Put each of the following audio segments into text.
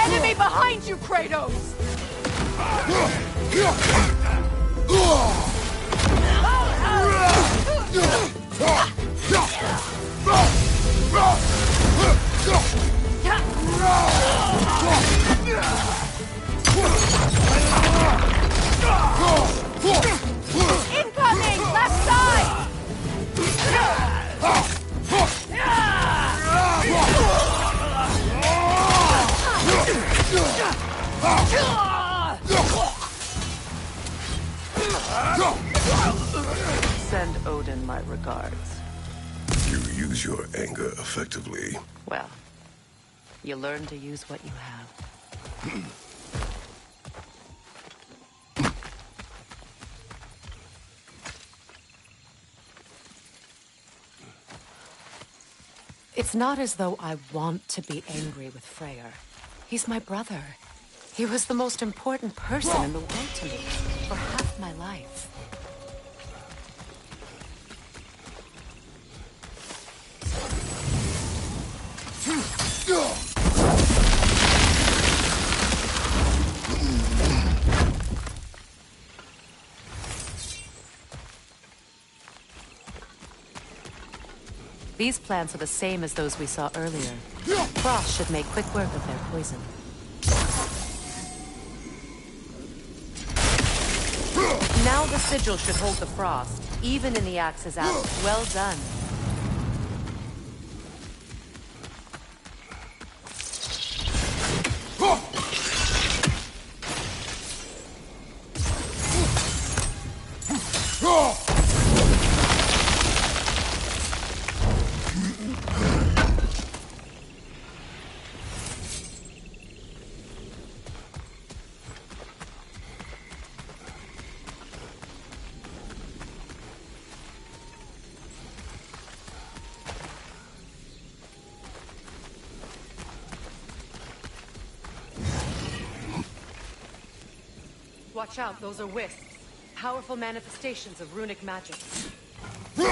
Enemy behind you, Kratos! Incoming! Left side! Send Odin my regards. You use your anger effectively. Well, you learn to use what you have. It's not as though I want to be angry with Freyr. He's my brother. He was the most important person in the world to me for half my life. These plants are the same as those we saw earlier. Frost should make quick work of their poison. Now the sigil should hold the frost, even in the axe's out. Well done. Watch out, those are wisps. Powerful manifestations of runic magic. Could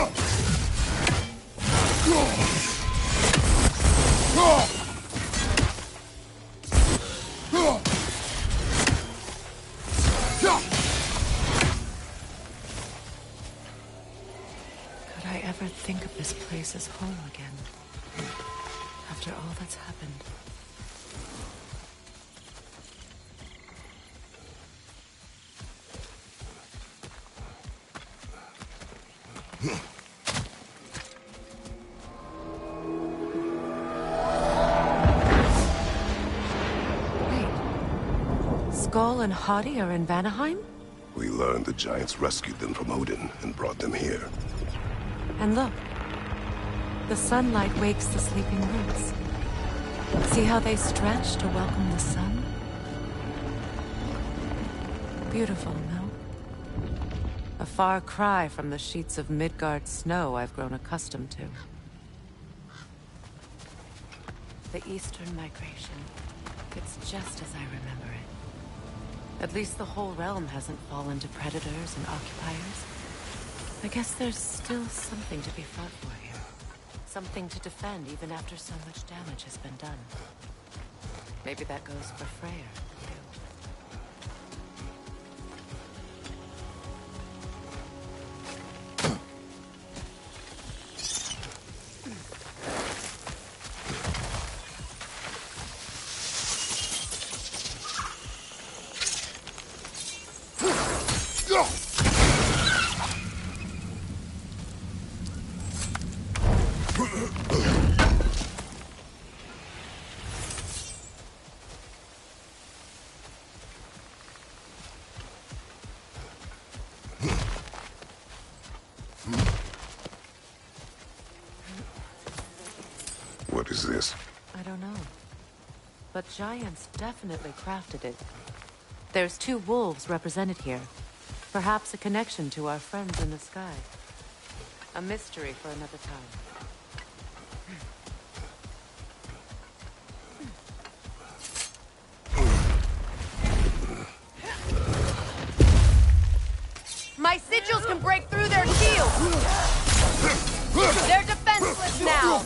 I ever think of this place as home again? After all that's happened. Skull and Hati are in Vanaheim? We learned the giants rescued them from Odin and brought them here. And look. The sunlight wakes the sleeping roots. See how they stretch to welcome the sun? Beautiful, no? A far cry from the sheets of Midgard snow I've grown accustomed to. The Eastern migration. It's just as I remember it. At least the whole realm hasn't fallen to predators and occupiers. I guess there's still something to be fought for here. Something to defend even after so much damage has been done. Maybe that goes for Freyr, too. What is this? I don't know. But giants definitely crafted it. There's 2 wolves represented here. Perhaps a connection to our friends in the sky. A mystery for another time. My sigils can break through their shields! They're defenseless now!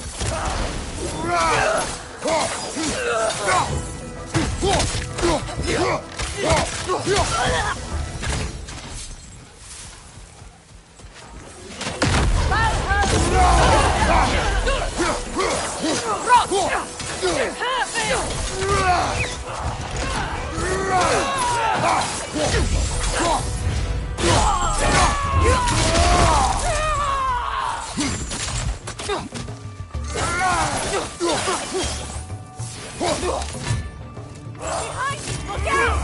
Behind you! Look out!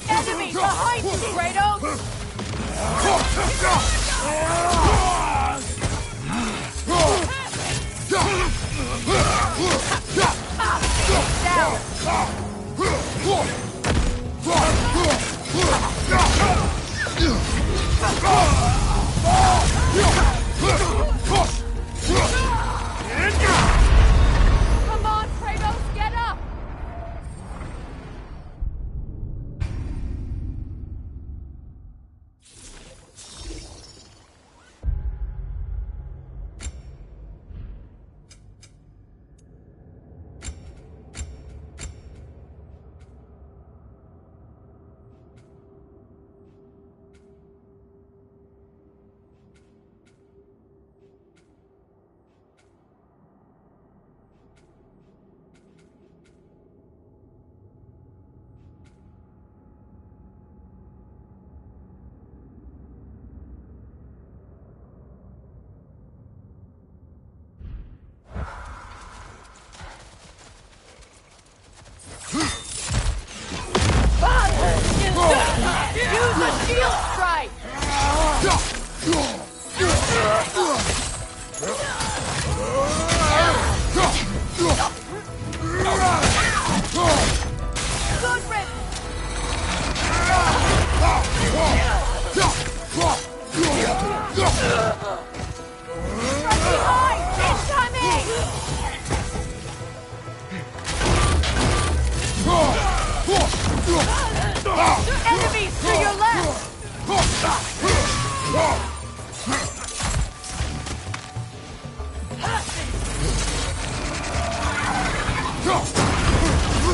Enemy behind you, Kratos! Come on, Kratos, get up! Use a shield strike! Good riddance! From behind! Incoming! Enemies to your left!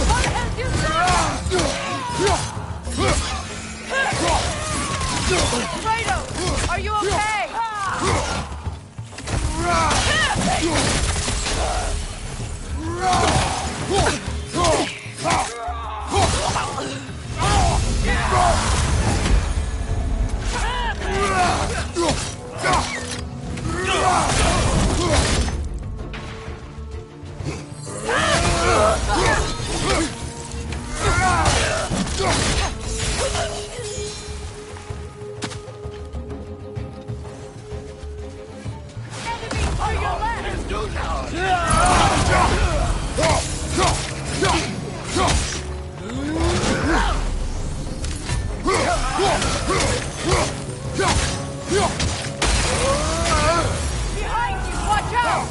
What have you done? Kratos, are you okay? Enemies to your left! Behind you, watch out!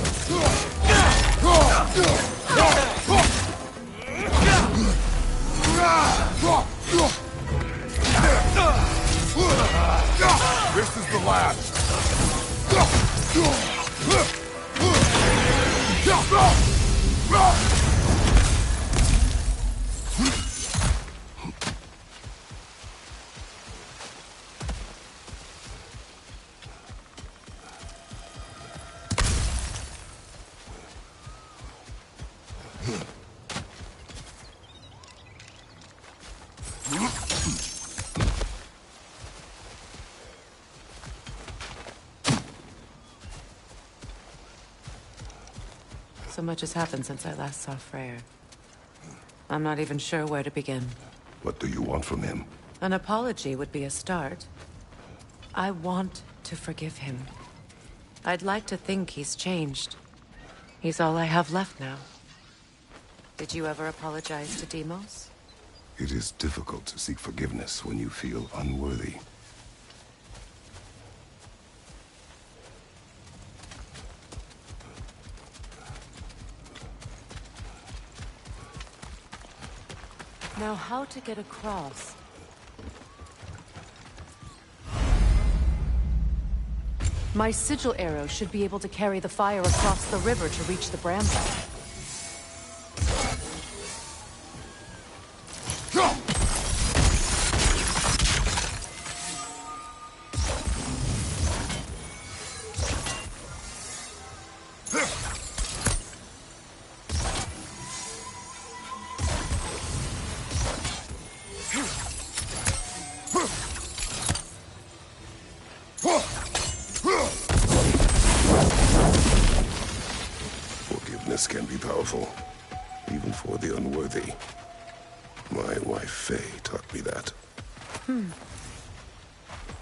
This is the last. So much has happened since I last saw Freyr. I'm not even sure where to begin. What do you want from him? An apology would be a start. I want to forgive him. I'd like to think he's changed. He's all I have left now. Did you ever apologize to Deimos? It is difficult to seek forgiveness when you feel unworthy. Now, how to get across? My sigil arrow should be able to carry the fire across the river to reach the bramble. Forgiveness can be powerful, even for the unworthy. My wife, Faye, taught me that.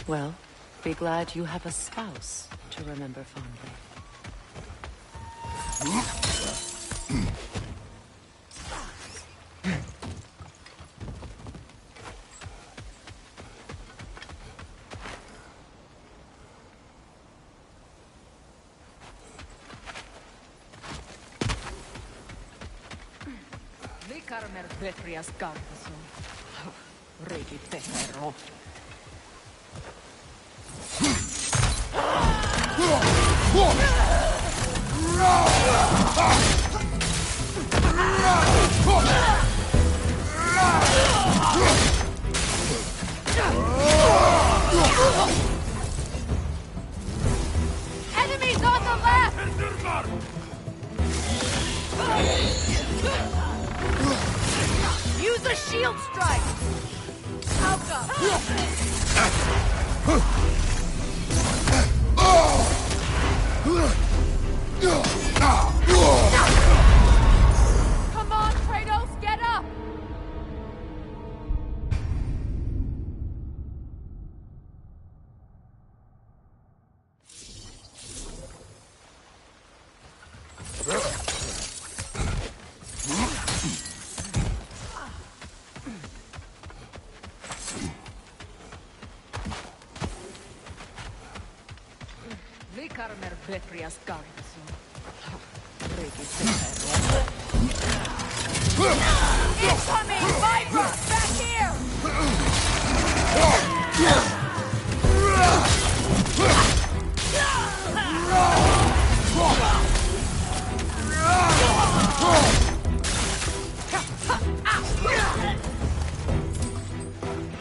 Well, be glad you have a spouse to remember fondly. Carmer Vetrias Gardason. Regi Tehero. Enemies on the left! Use a shield strike! Come on, Kratos, get up! Carmer Vetrias Gardason. Regi Tehero. Incoming! Viper! Back here!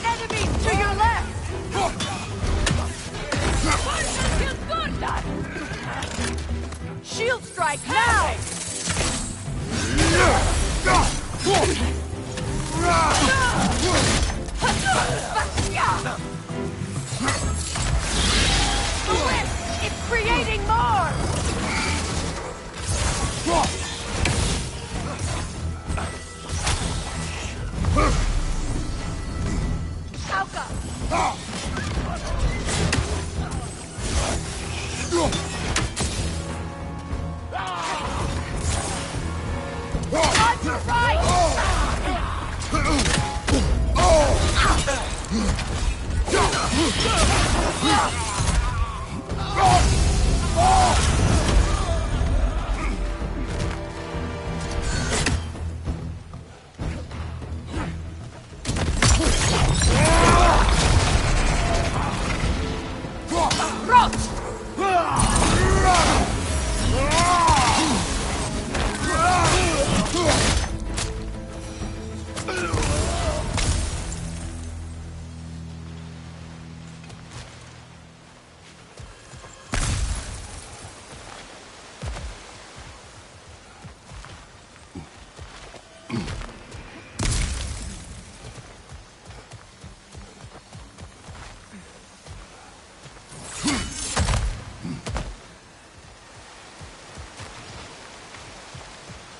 Enemies to your left! Shield strike now! It's creating more! On your right!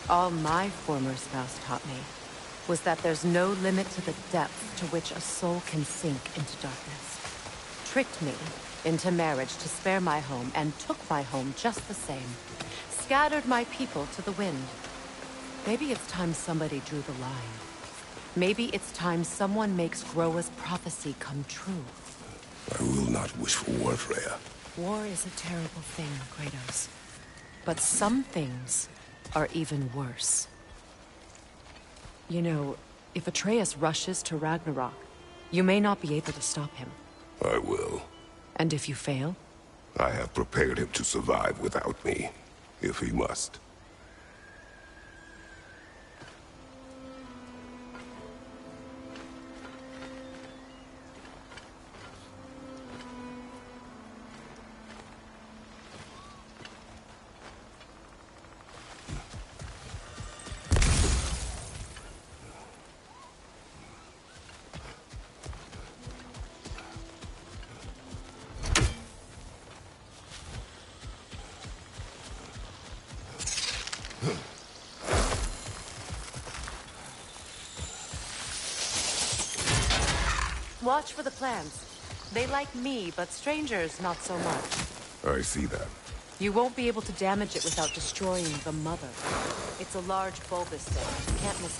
All my former spouse taught me. was that there's no limit to the depth to which a soul can sink into darkness. Tricked me into marriage to spare my home, and took my home just the same. Scattered my people to the wind. Maybe it's time somebody drew the line. Maybe it's time someone makes Groa's prophecy come true. I will not wish for war, Freya. War is a terrible thing, Kratos. But some things are even worse. You know, if Atreus rushes to Ragnarok, you may not be able to stop him. I will. And if you fail? I have prepared him to survive without me, if he must. Watch for the plants. They like me, but strangers not so much. I see that. You won't be able to damage it without destroying the mother. It's a large bulbous thing. You can't miss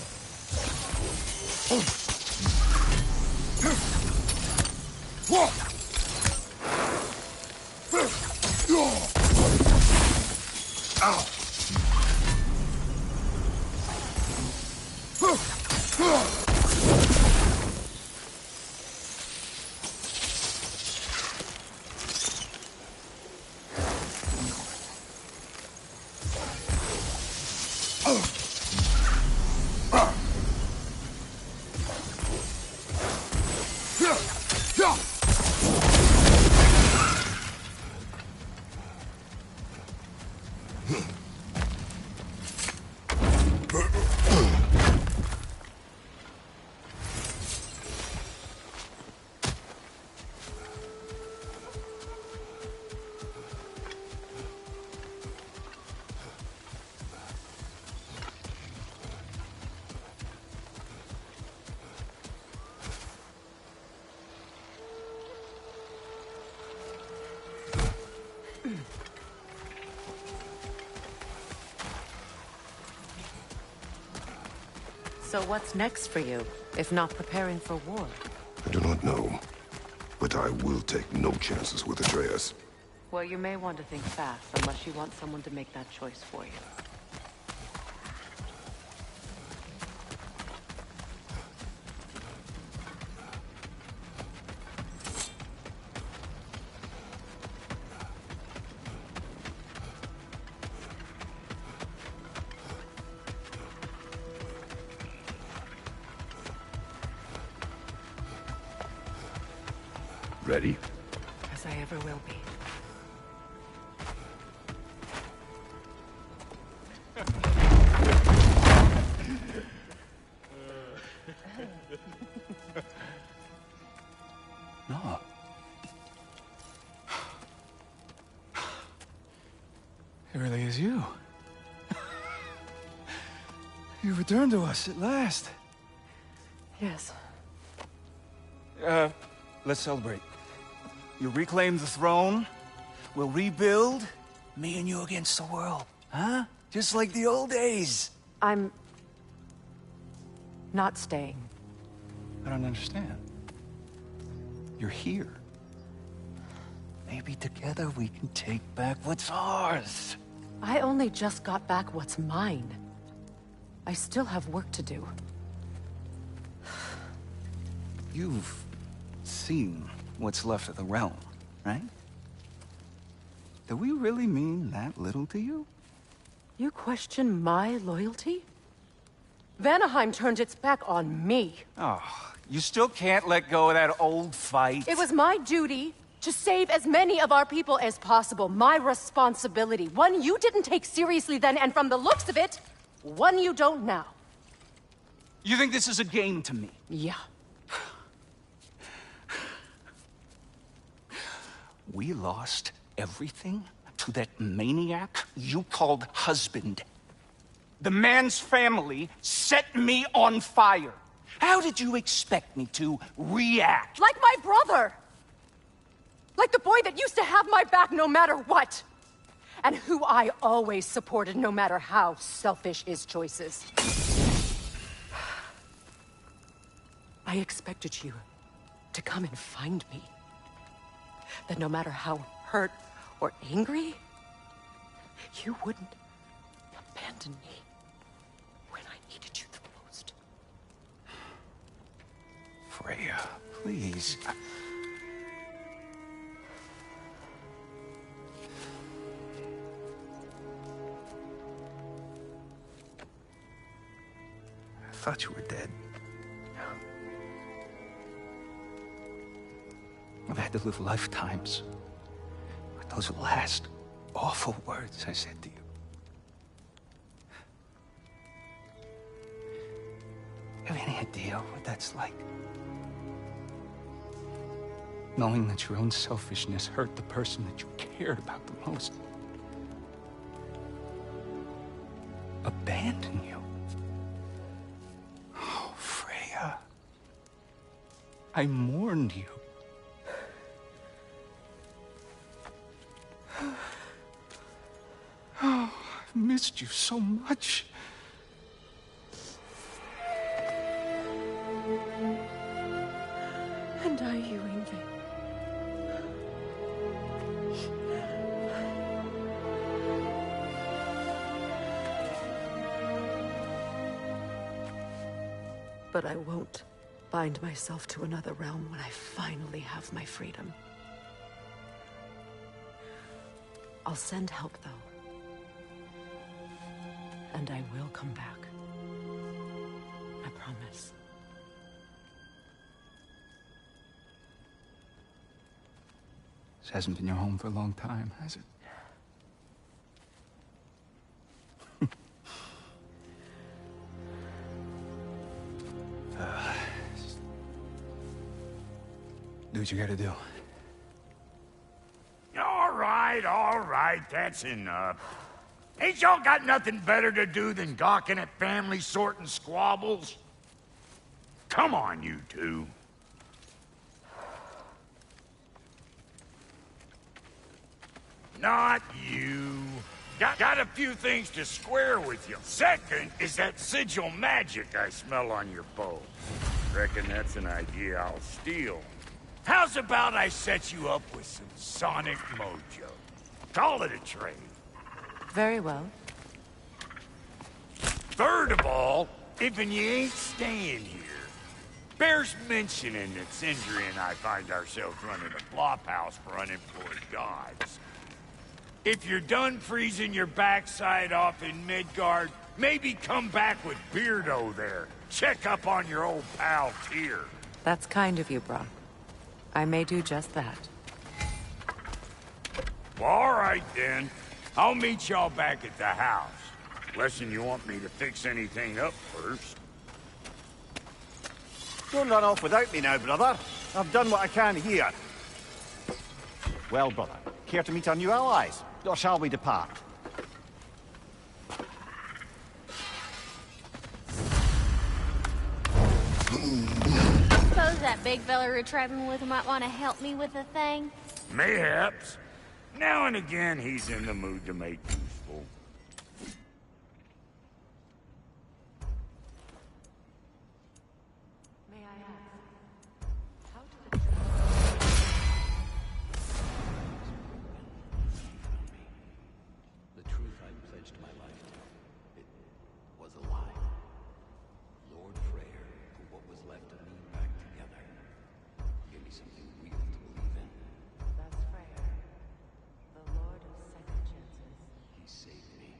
So what's next for you, if not preparing for war? I do not know, but I will take no chances with Atreus. Well, you may want to think fast, unless you want someone to make that choice for you. Ready? As I ever will be. No. It really is you. You returned to us at last. Yes. Let's celebrate. You reclaim the throne. We'll rebuild. Me and you against the world. Huh? Just like the old days. I'm... not staying. I don't understand. You're here. Maybe together we can take back what's ours. I only just got back what's mine. I still have work to do. You've seen what's left of the realm, right? Do we really mean that little to you? You question my loyalty? Vanaheim turned its back on me. Oh, you still can't let go of that old fight? It was my duty to save as many of our people as possible. My responsibility. One you didn't take seriously then, and from the looks of it, one you don't now. You think this is a game to me? Yeah. We lost everything to that maniac you called husband. The man's family set me on fire. How did you expect me to react? Like my brother! Like the boy that used to have my back no matter what! And who I always supported no matter how selfish his choices. I expected you to come and find me. That no matter how hurt or angry, you wouldn't abandon me when I needed you the most. Freya, please. I thought you were dead. I've had to live lifetimes with those last awful words I said to you. You have any idea what that's like? Knowing that your own selfishness hurt the person that you cared about the most. Abandon you. Oh, Freya. I mourned you. Oh, I've missed you so much. And I you, Ingrid. But I won't bind myself to another realm when I finally have my freedom. I'll send help, though. And I will come back. I promise. This hasn't been your home for a long time, has it? Do what you gotta do. All right, that's enough. Ain't y'all got nothing better to do than gawking at family sorting squabbles? Come on, you two. Not you. Got a few things to square with you. Second is that sigil magic I smell on your bow. Reckon that's an idea I'll steal. How's about I set you up with some sonic mojo? Call it a trade. Very well. Third of all, if you ain't staying here, bears mentioning that Sindri and I find ourselves running a flop house for unemployed gods. If you're done freezing your backside off in Midgard, maybe come back with Beardo there. Check up on your old pal Tyr. That's kind of you, Brock. I may do just that. Well, all right, then. I'll meet y'all back at the house. Unless you want me to fix anything up first. Don't run off without me now, brother. I've done what I can here. Well, brother, care to meet our new allies? Or shall we depart? Suppose that big fella we're traveling with might want to help me with a thing? Mayhaps. Now and again, he's in the mood to make useful. May I ask, how did it... The truth I pledged my life to, it was a lie. Lord Freyr put what was left of me back together. Gave me something real to believe in. That's Freyr, the Lord of Second Chances. He saved me.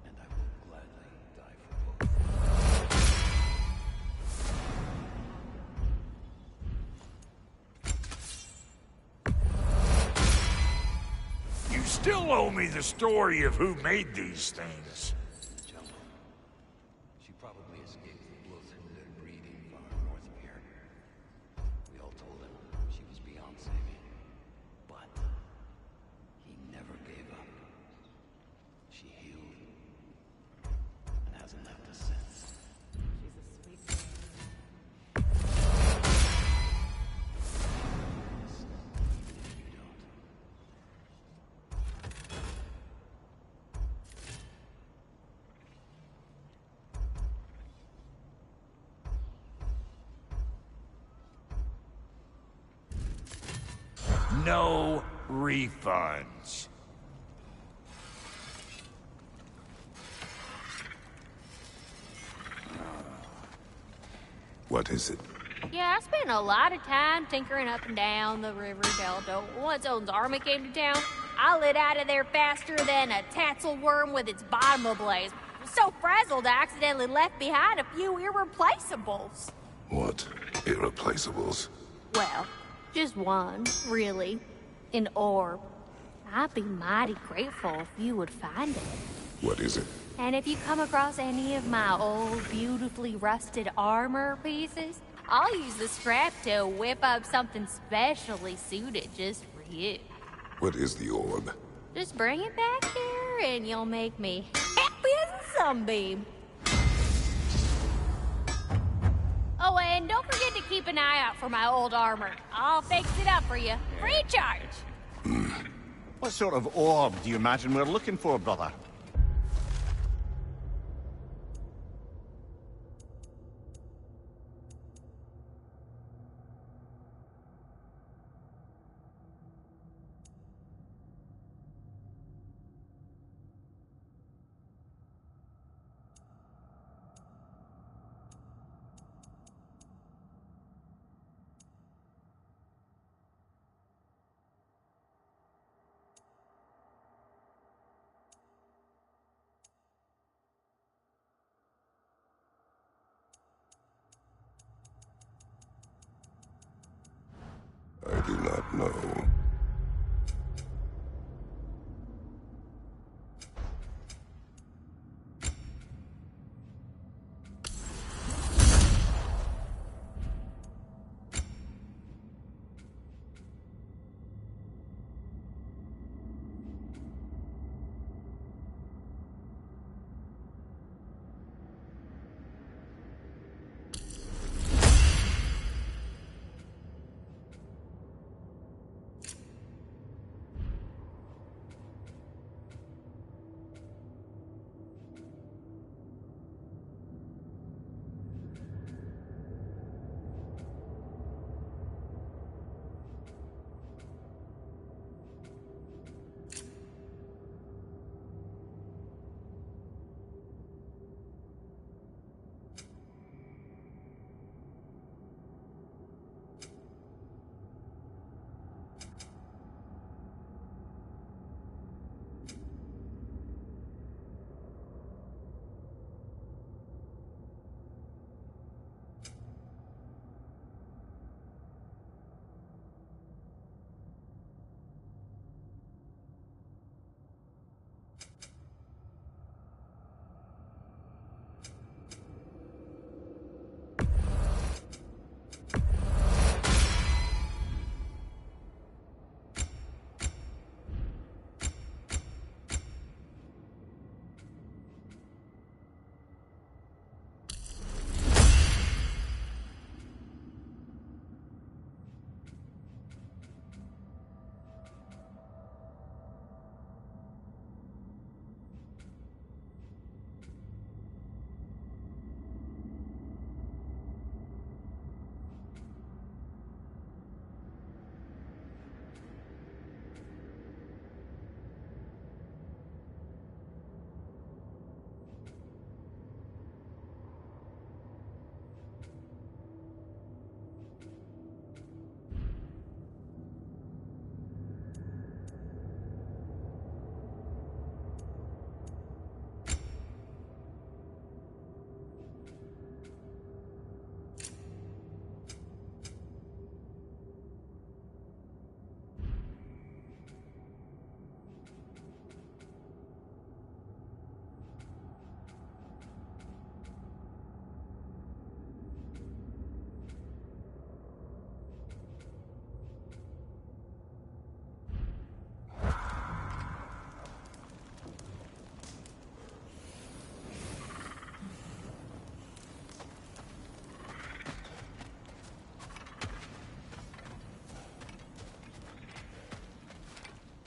And I will gladly die for both. You still owe me the story of who made these things. Jello. She probably escaped the blood-hooded breeding far north of here. We all told him she was beyond saving. But he no refunds. What is it? Yeah, I spent a lot of time tinkering up and down the river delta. Once Odin's army came to town, I lit out of there faster than a tassel worm with its bottom ablaze. So frazzled, I accidentally left behind a few irreplaceables. What? Irreplaceables? Well, just one, really. An orb. I'd be mighty grateful if you would find it. What is it? And if you come across any of my old, beautifully rusted armor pieces, I'll use the scrap to whip up something specially suited just for you. What is the orb? Just bring it back here and you'll make me happy as a sunbeam. Oh, and don't forget to keep an eye out for my old armor. I'll fix it up for you. Free of charge. What sort of orb do you imagine we're looking for, brother? I do not know.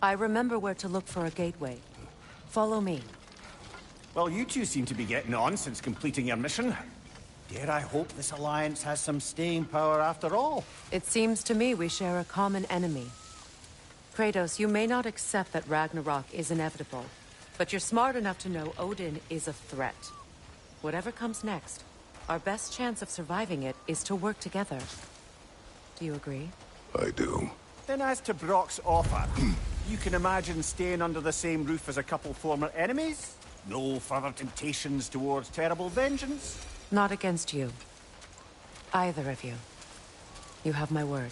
I remember where to look for a gateway. Follow me. Well, you two seem to be getting on since completing your mission. Dare I hope this alliance has some staying power after all? It seems to me we share a common enemy. Kratos, you may not accept that Ragnarok is inevitable, but you're smart enough to know Odin is a threat. Whatever comes next, our best chance of surviving it is to work together. Do you agree? I do. Then as to Brock's offer, you can imagine staying under the same roof as a couple former enemies? No further temptations towards terrible vengeance? Not against you. Either of you. You have my word.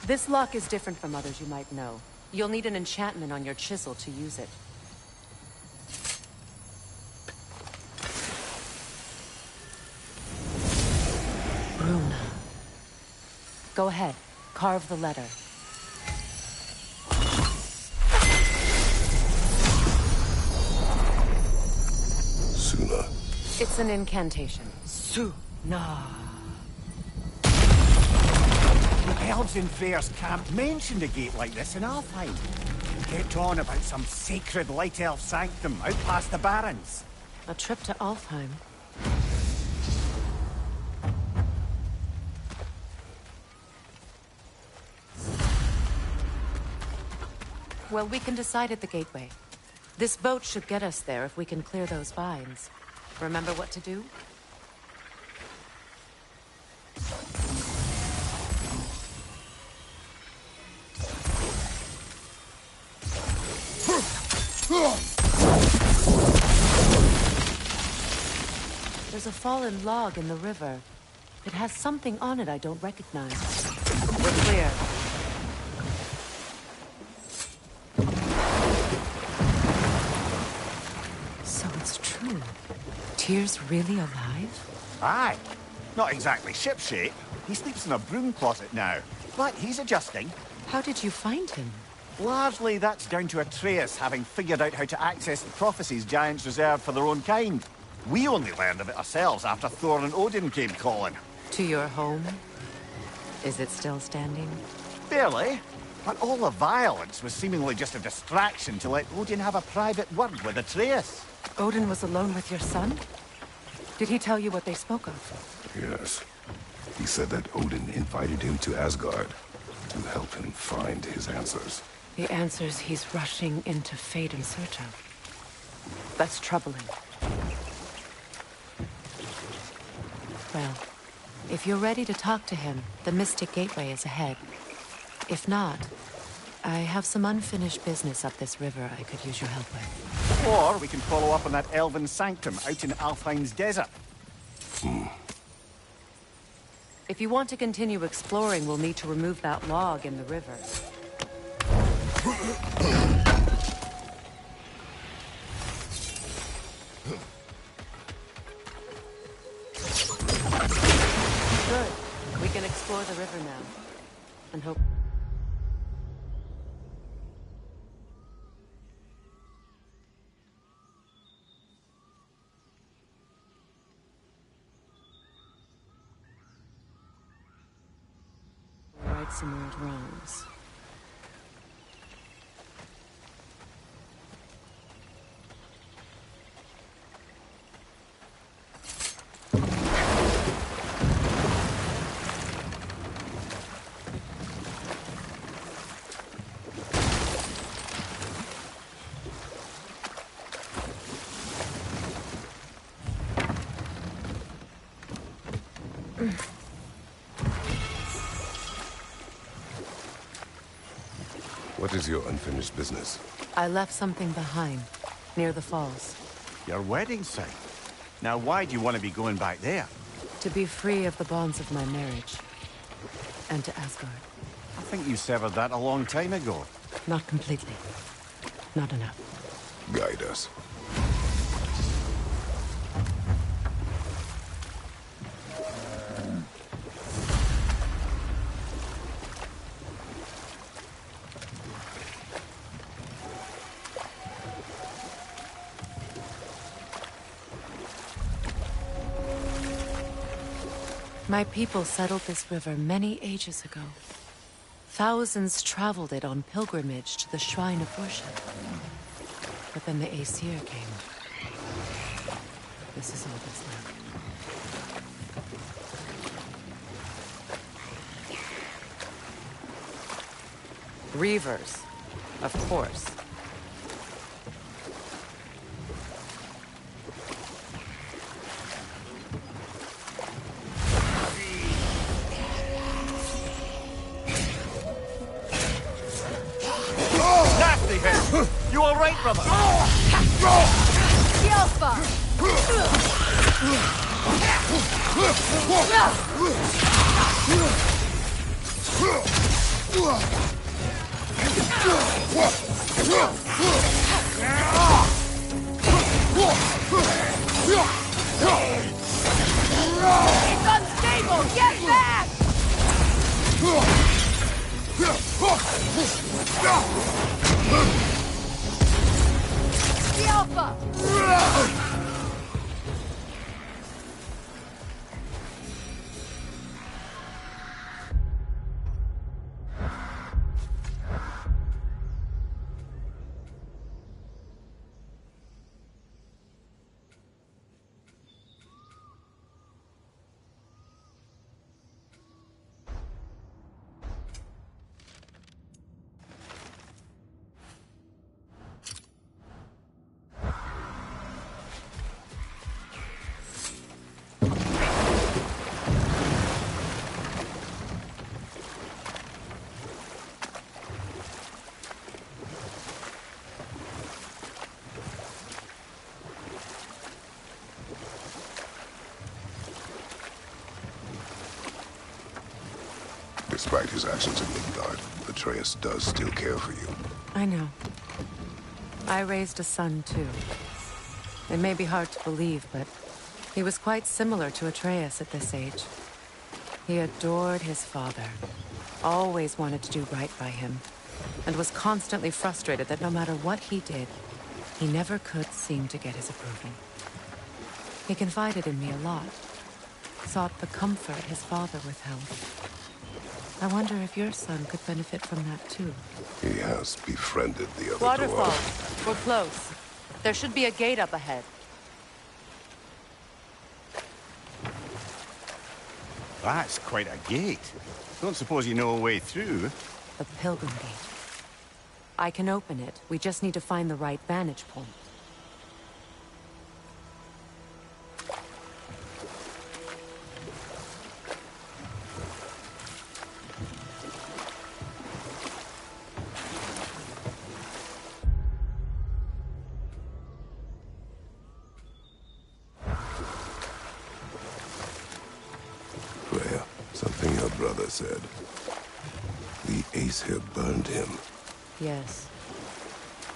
This lock is different from others you might know. You'll need an enchantment on your chisel to use it. Rune. Go ahead. Carve the letter. Suna. It's an incantation. Suna. The elves in Freyr's camp mentioned a gate like this in Alfheim. Kept on about some sacred light elf sanctum out past the Barrens. A trip to Alfheim. Well, we can decide at the gateway. This boat should get us there if we can clear those vines. Remember what to do? There's a fallen log in the river. It has something on it I don't recognize. We're clear. So it's true. Tyr's really alive? Aye. Not exactly shipshape. He sleeps in a broom closet now. But he's adjusting. How did you find him? Largely, that's down to Atreus having figured out how to access the prophecies giants reserved for their own kind. We only learned of it ourselves after Thor and Odin came calling. To your home? Is it still standing? Barely. But all the violence was seemingly just a distraction to let Odin have a private word with Atreus. Odin was alone with your son? Did he tell you what they spoke of? Yes. He said that Odin invited him to Asgard to help him find his answers. The answers he's rushing into fate in search of. That's troubling. Well, if you're ready to talk to him, the Mystic Gateway is ahead. If not, I have some unfinished business up this river I could use your help with. Or we can follow up on that elven sanctum out in Alfheim's desert. If you want to continue exploring, we'll need to remove that log in the river. Good. We can explore the river now. And hope... some old wrongs. What is your unfinished business? I left something behind, near the falls. Your wedding site. Now, why do you want to be going back there? To be free of the bonds of my marriage. And to Asgard. I think you severed that a long time ago. Not completely. Not enough. Guide us. My people settled this river many ages ago. Thousands traveled it on pilgrimage to the shrine of worship. But then the Aesir came. This is all that's left. Reavers, of course. You all right, brother? Yelpa! It's unstable! Get back! The Alpha! Despite his actions in Midgard, Atreus does still care for you. I know. I raised a son, too. It may be hard to believe, but he was quite similar to Atreus at this age. He adored his father, always wanted to do right by him, and was constantly frustrated that no matter what he did, he never could seem to get his approval. He confided in me a lot, sought the comfort his father withheld. I wonder if your son could benefit from that, too. He has befriended the other Waterfall. dwarves. We're close. There should be a gate up ahead. That's quite a gate. Don't suppose you know a way through? The Pilgrim Gate. I can open it. We just need to find the right vantage point. Freya, something your brother said. The Aesir burned him. Yes.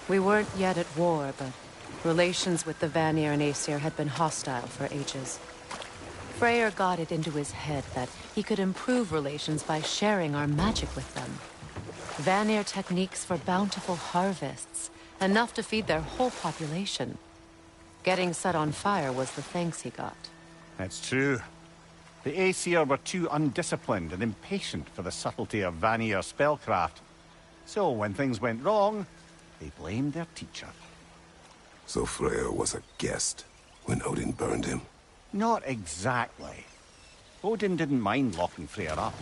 We weren't yet at war, but relations with the Vanir and Aesir had been hostile for ages. Freyr got it into his head that he could improve relations by sharing our magic with them. Vanir techniques for bountiful harvests, enough to feed their whole population. Getting set on fire was the thanks he got. That's true. The Aesir were too undisciplined and impatient for the subtlety of Vanir spellcraft. So when things went wrong, they blamed their teacher. So Freyr was a guest when Odin burned him? Not exactly. Odin didn't mind locking Freyr up.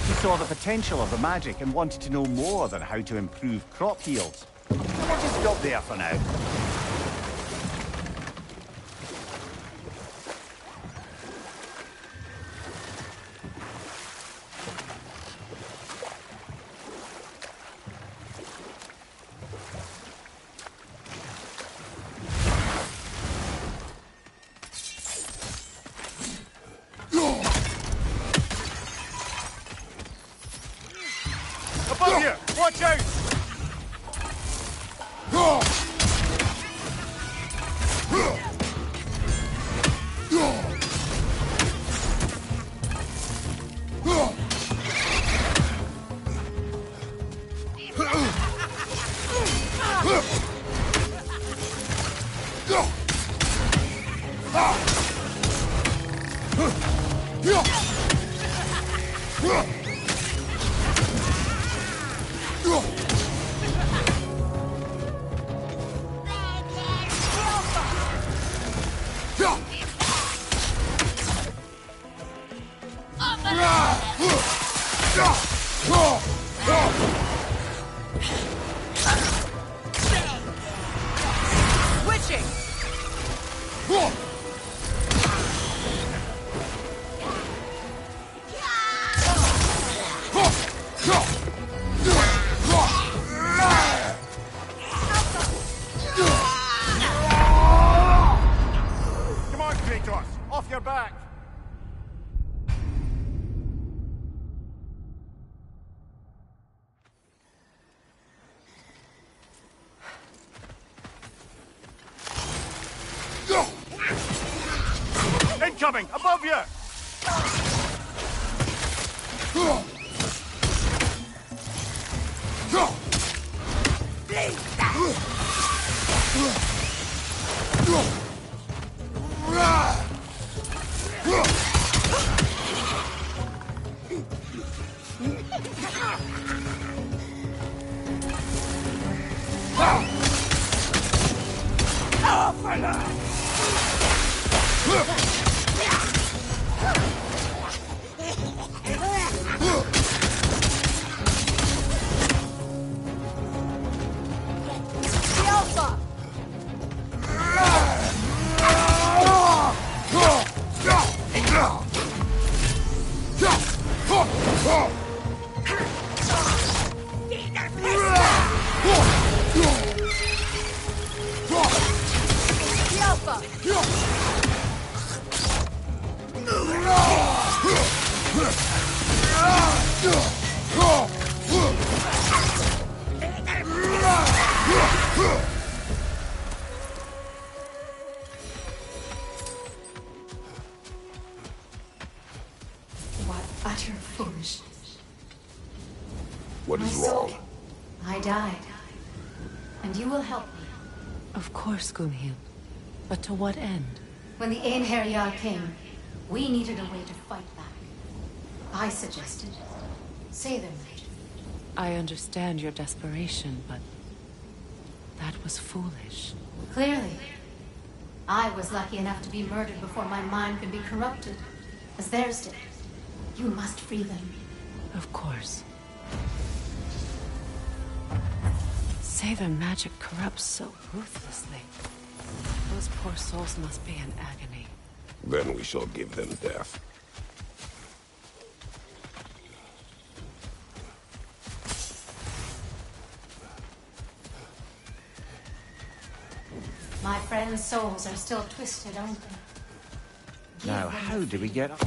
He saw the potential of the magic and wanted to know more than how to improve crop yields. So we'll just stop there for now. Above you! Watch out! Switching! Come on, Kratos! Off your back! Incoming! Above you! The Alpha! The Alpha! What utter foolishness. What is My soul- wrong? I died. And you will help me. Of course, Gunhild. But to what end? When the Einherjar came, we needed a way to fight back. I suggested say their magic. I understand your desperation, but that was foolish. Clearly. I was lucky enough to be murdered before my mind could be corrupted, as theirs did. You must free them. Of course. Say their magic corrupts so ruthlessly. Those poor souls must be in agony. Then we shall give them death. My friends' souls are still twisted, aren't they? Now, how do we get up?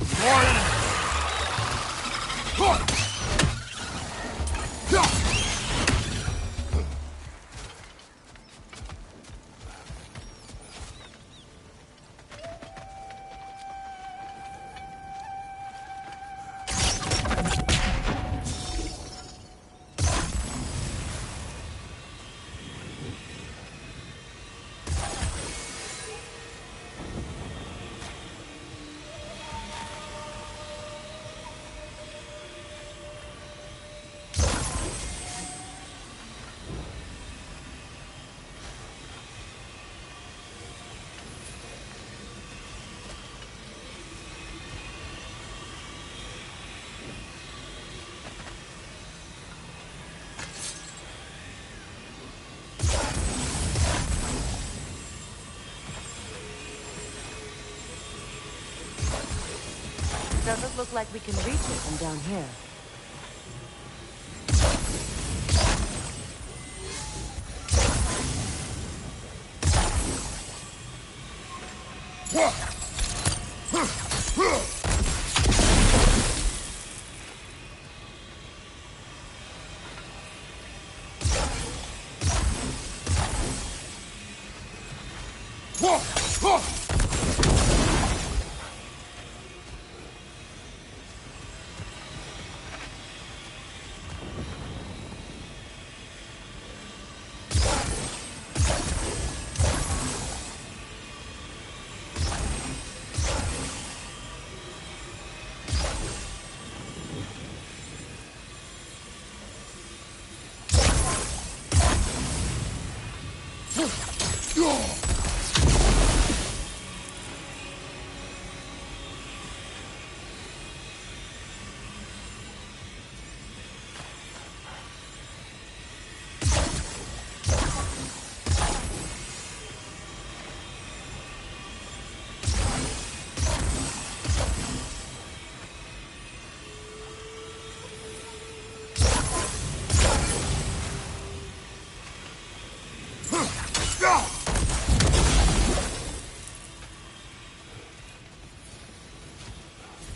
Doesn't look like we can reach it from down here.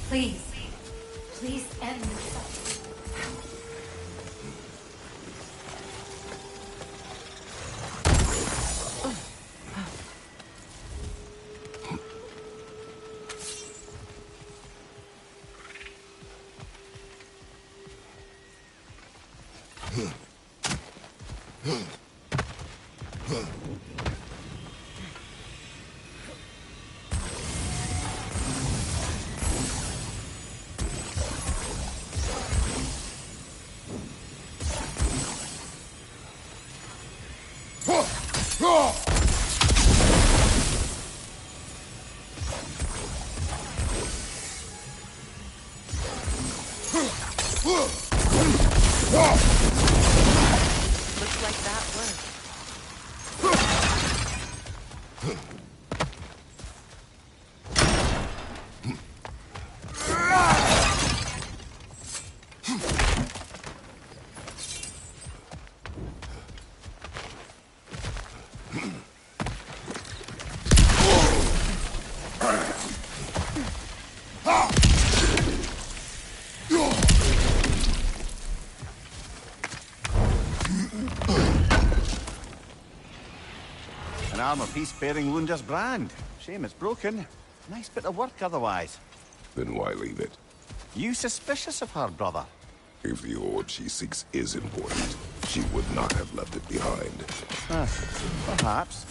Please. Please end this suffering. Looks like that worked. An armor-piece bearing Lunda's brand. Shame it's broken. Nice bit of work otherwise. Then why leave it? You suspicious of her, brother? If the orb she seeks is important, she would not have left it behind. Perhaps.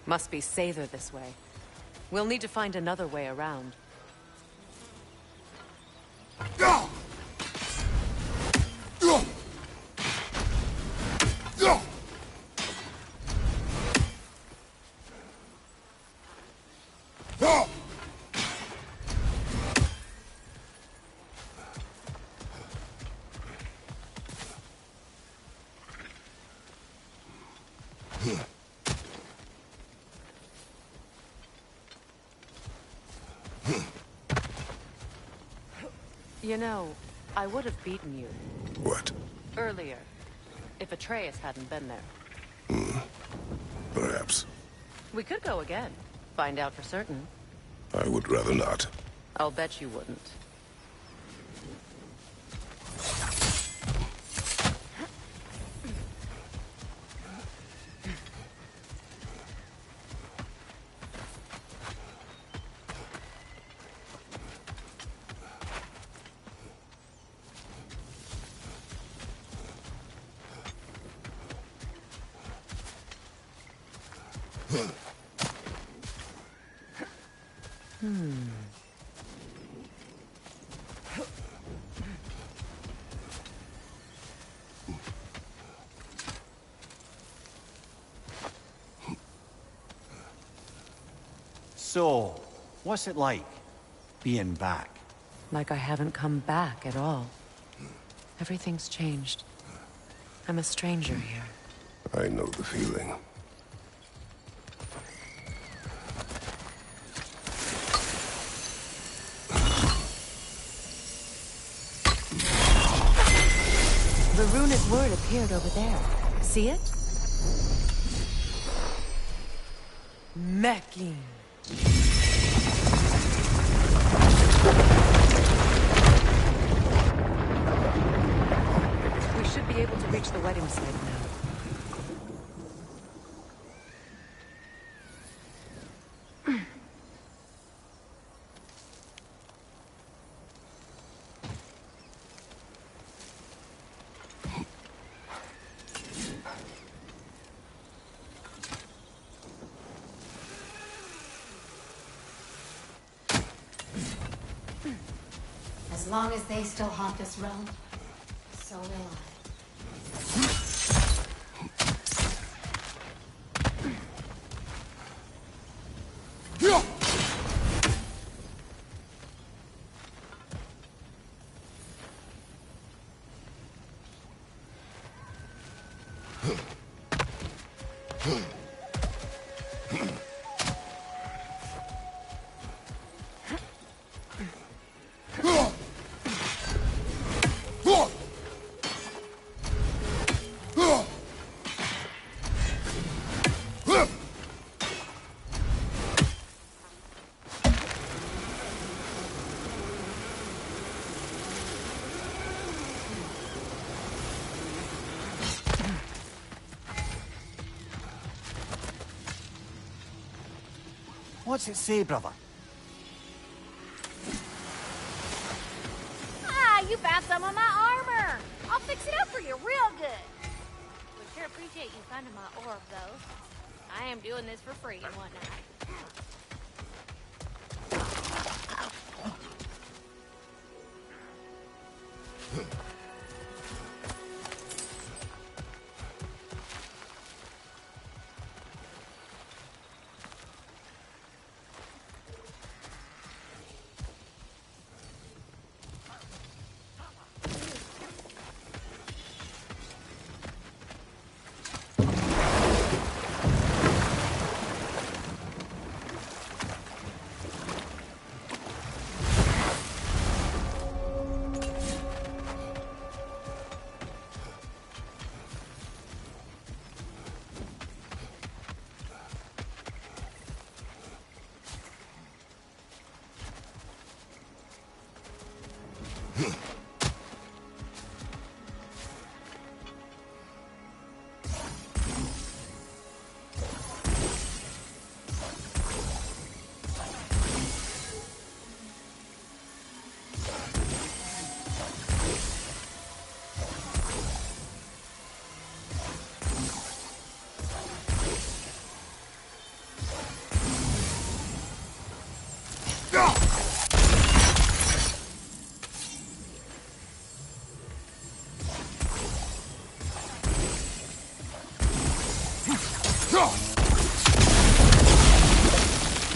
Must be safer this way. We'll need to find another way around. You know, I would have beaten you. What? Earlier, if Atreus hadn't been there. Perhaps. We could go again. Find out for certain. I would rather not. I'll bet you wouldn't. So, What's it like, being back? Like I haven't come back at all. Everything's changed. I'm a stranger here. I know the feeling. The runic word appeared over there. See it? Mecking. We should be able to reach the wedding site now. As long as they still haunt this realm, so will I. What's it say, brother? Ah, you found some of my armor. I'll fix it up for you real good. Would sure appreciate you finding my orb, though. I am doing this for free and whatnot.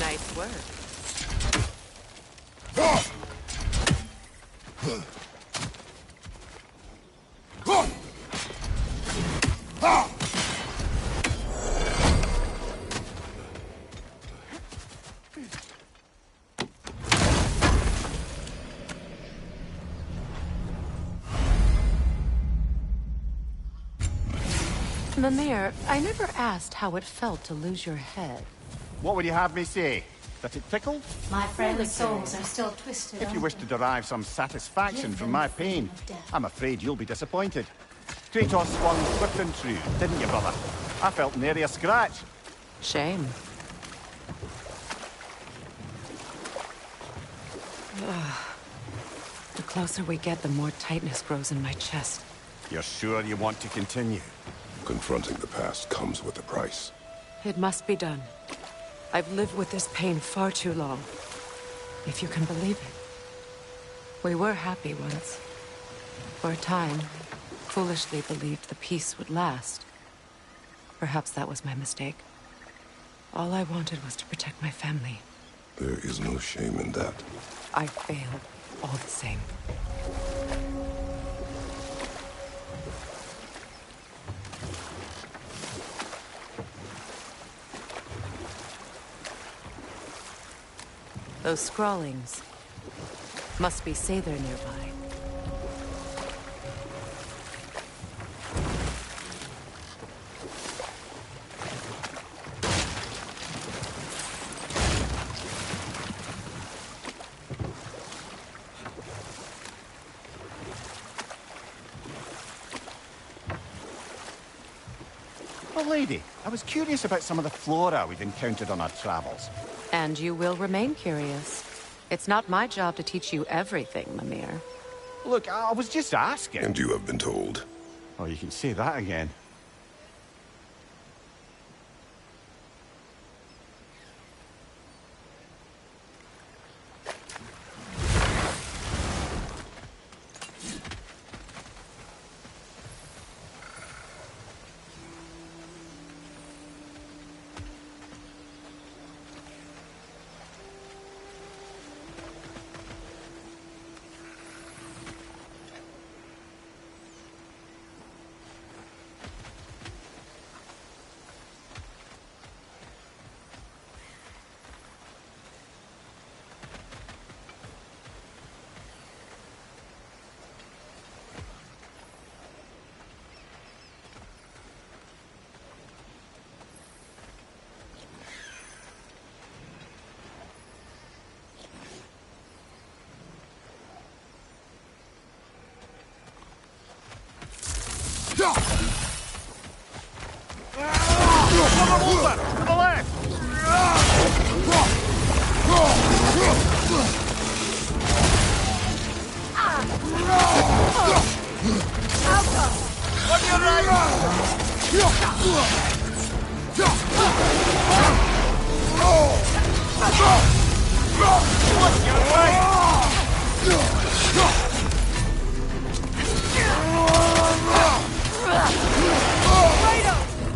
Nice work. Mimir, I never asked how it felt to lose your head. What would you have me say? That it tickled? My friend's souls are still twisted. If you wish to derive some satisfaction from my pain, I'm afraid you'll be disappointed. Kratos swung swift and true, didn't you, brother? I felt nary a scratch. Shame. The closer we get, the more tightness grows in my chest. You're sure you want to continue? Confronting the past comes with a price. It must be done. I've lived with this pain far too long. If you can believe it. We were happy once. For a time, foolishly believed the peace would last. Perhaps that was my mistake. All I wanted was to protect my family. There is no shame in that. I failed all the same. Those scrawlings must be Sather nearby. Oh, lady, I was curious about some of the flora we've encountered on our travels. And you will remain curious. It's not my job to teach you everything, Mimir. Look, I was just asking. And you have been told. Oh, you can say that again.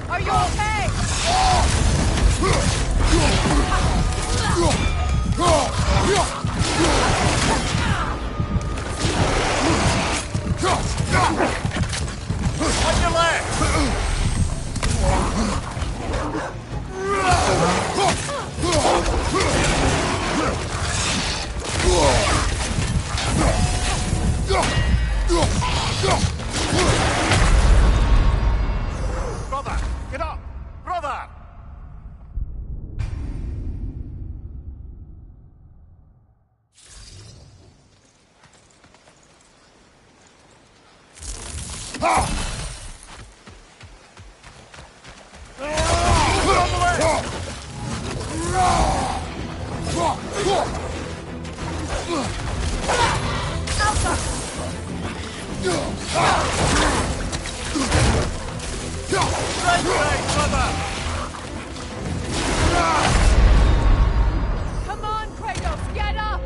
Are you okay? On your left! Brother, get up! Brother! Come on, Kratos, get up!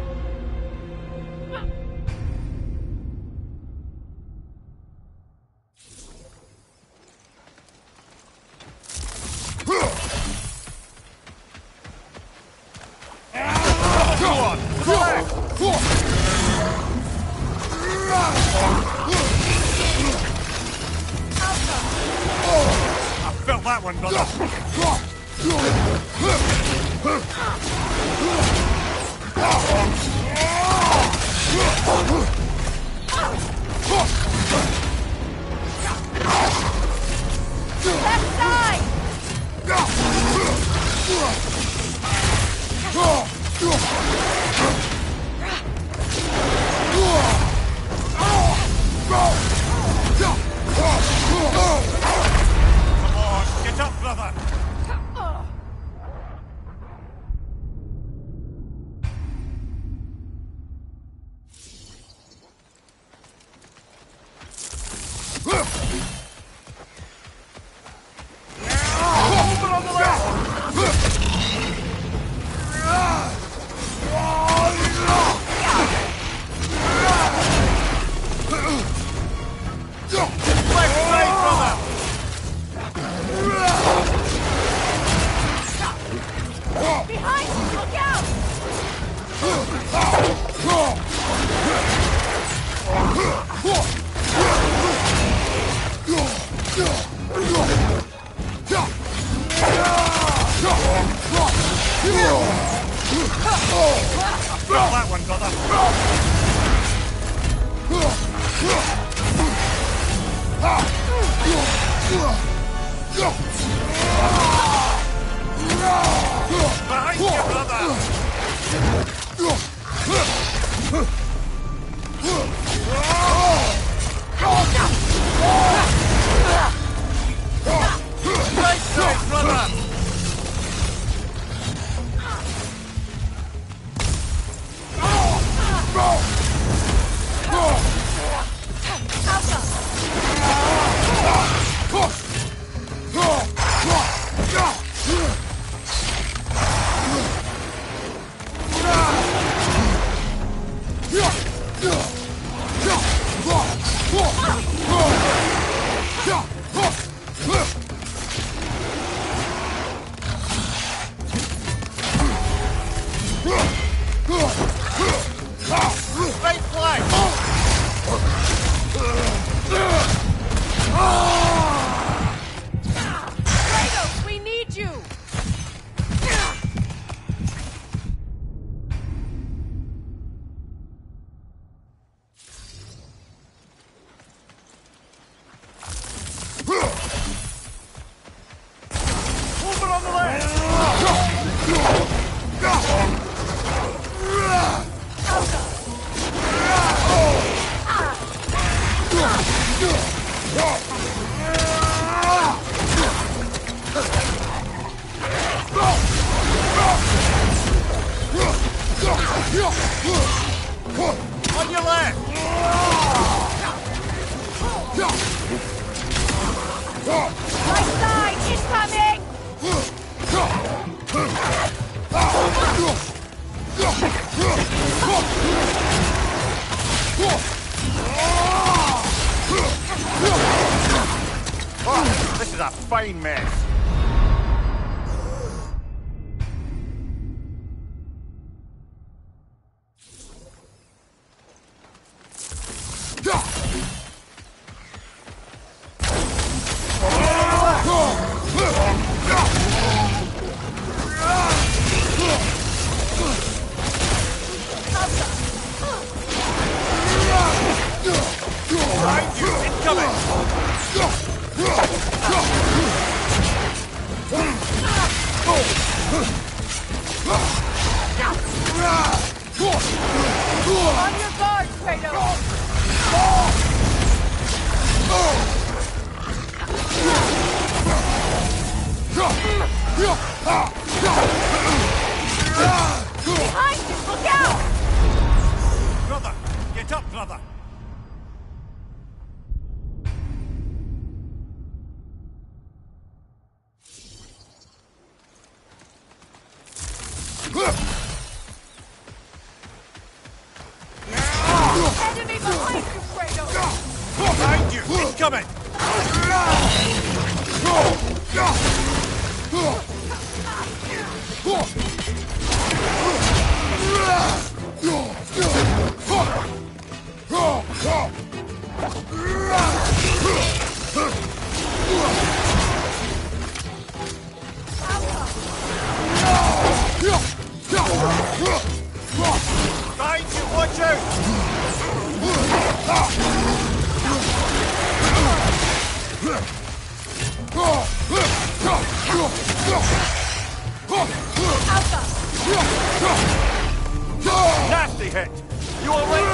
I felt that one, brother. Left side! Come on, get up, brother. Drop that one, brother. Behind you, brother! Nice try, brother! Right flank! Kratos, we need you! Movement on the left! On your left! Right side, incoming! Oh, this is a fine mess. Behind you, incoming! On your guard, Kratos! Behind you, look out! Brother, get up, brother! Enemy behind you, Kratos! Behind you, incoming! Behind you, watch out! Nasty hit! You all right,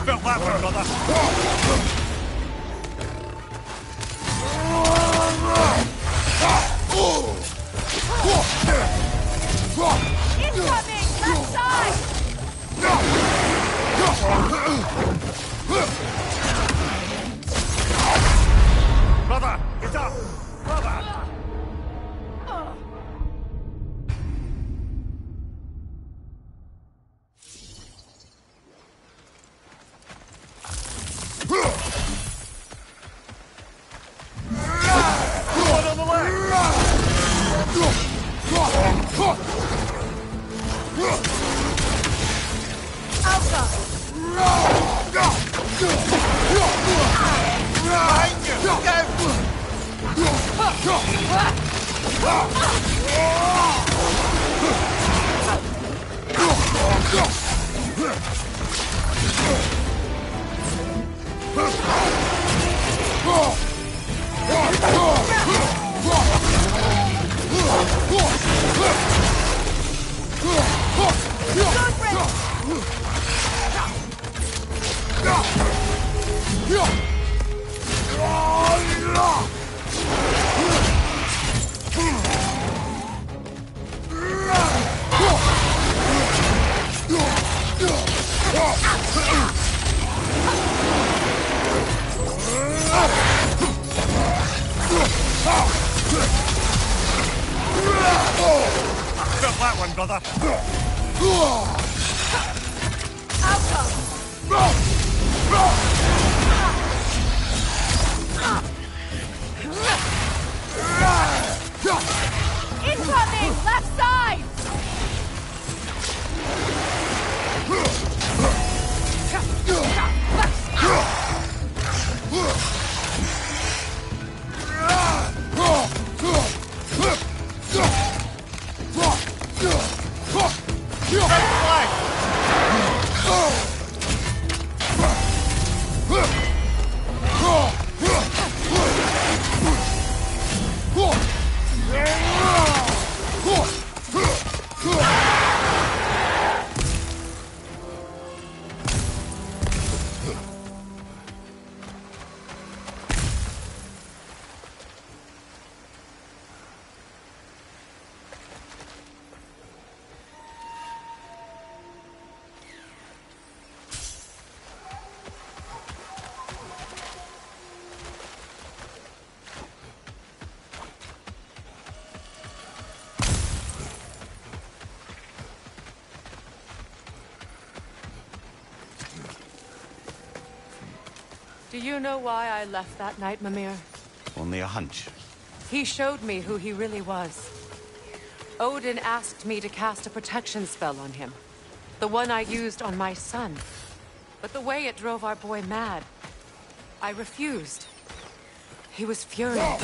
Felt that one, brother. Incoming! Left side! Brother, get up! Brother! One on the Felt that one, brother. Incoming! Left side! Do you know why I left that night, Mimir? Only a hunch. He showed me who he really was. Odin asked me to cast a protection spell on him. The one I used on my son. But the way it drove our boy mad, I refused. He was furious,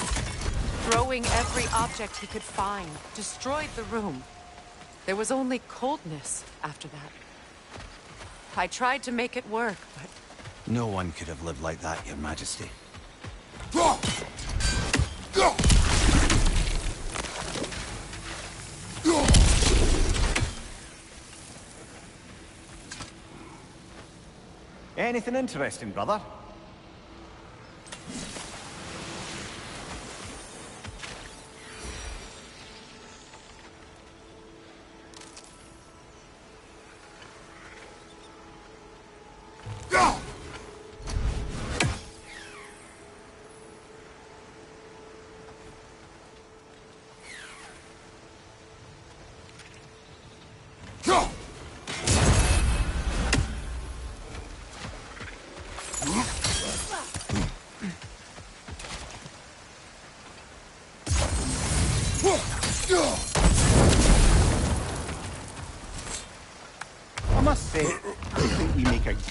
throwing every object he could find, destroyed the room. There was only coldness after that. I tried to make it work, but... No one could have lived like that, Your Majesty. Anything interesting, brother?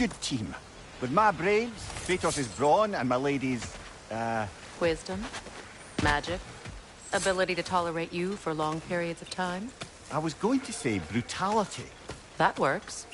good team. With my brains, Kratos' brawn, and my lady's, Wisdom, magic, ability to tolerate you for long periods of time. I was going to say brutality. That works.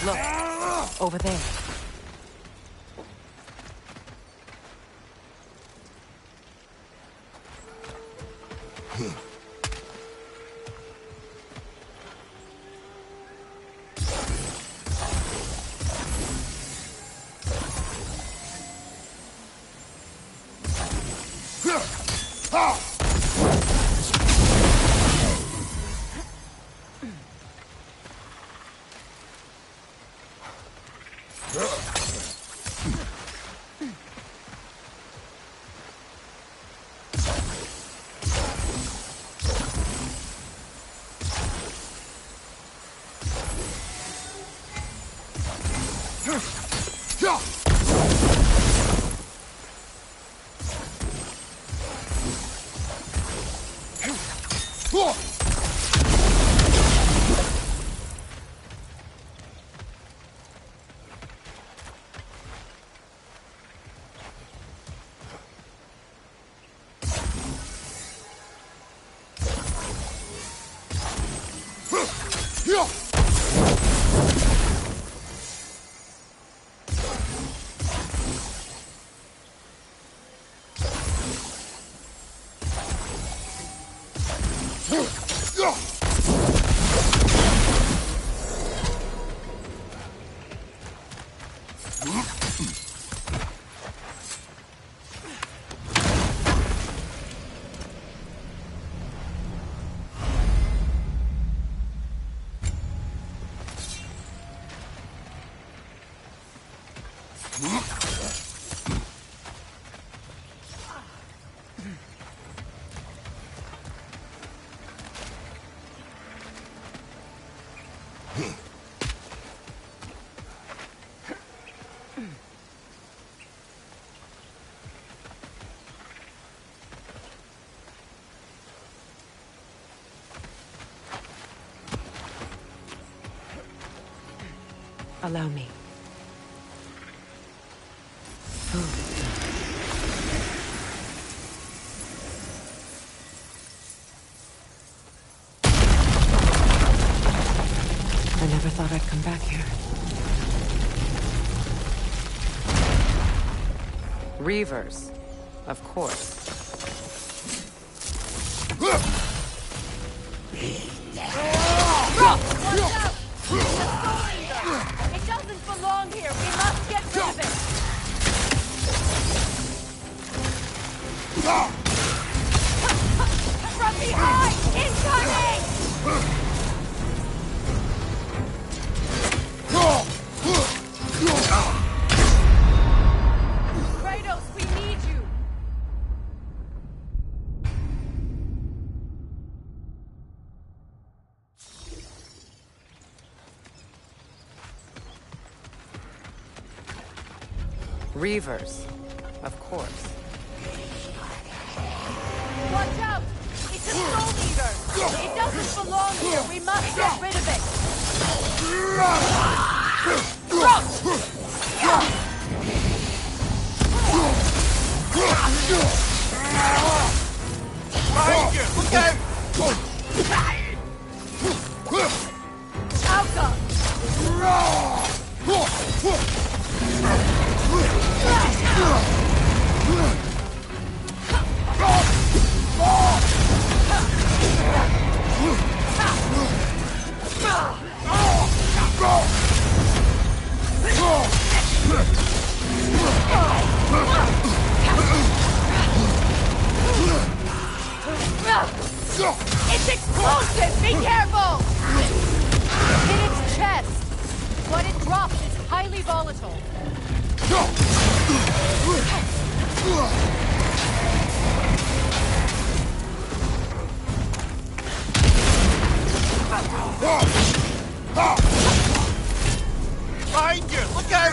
Look, over there. Allow me. I never thought I'd come back here. Reavers, of course. It doesn't belong here. We must get rid of it. From behind! Incoming! Kratos, we need you! Reavers, of course. Watch out! It's a soul eater! It doesn't belong here! We must get rid of it! Behind you! Look out! Alka! It's explosive! Be careful! Hit its chest. What it drops is highly volatile. Behind you! Look out!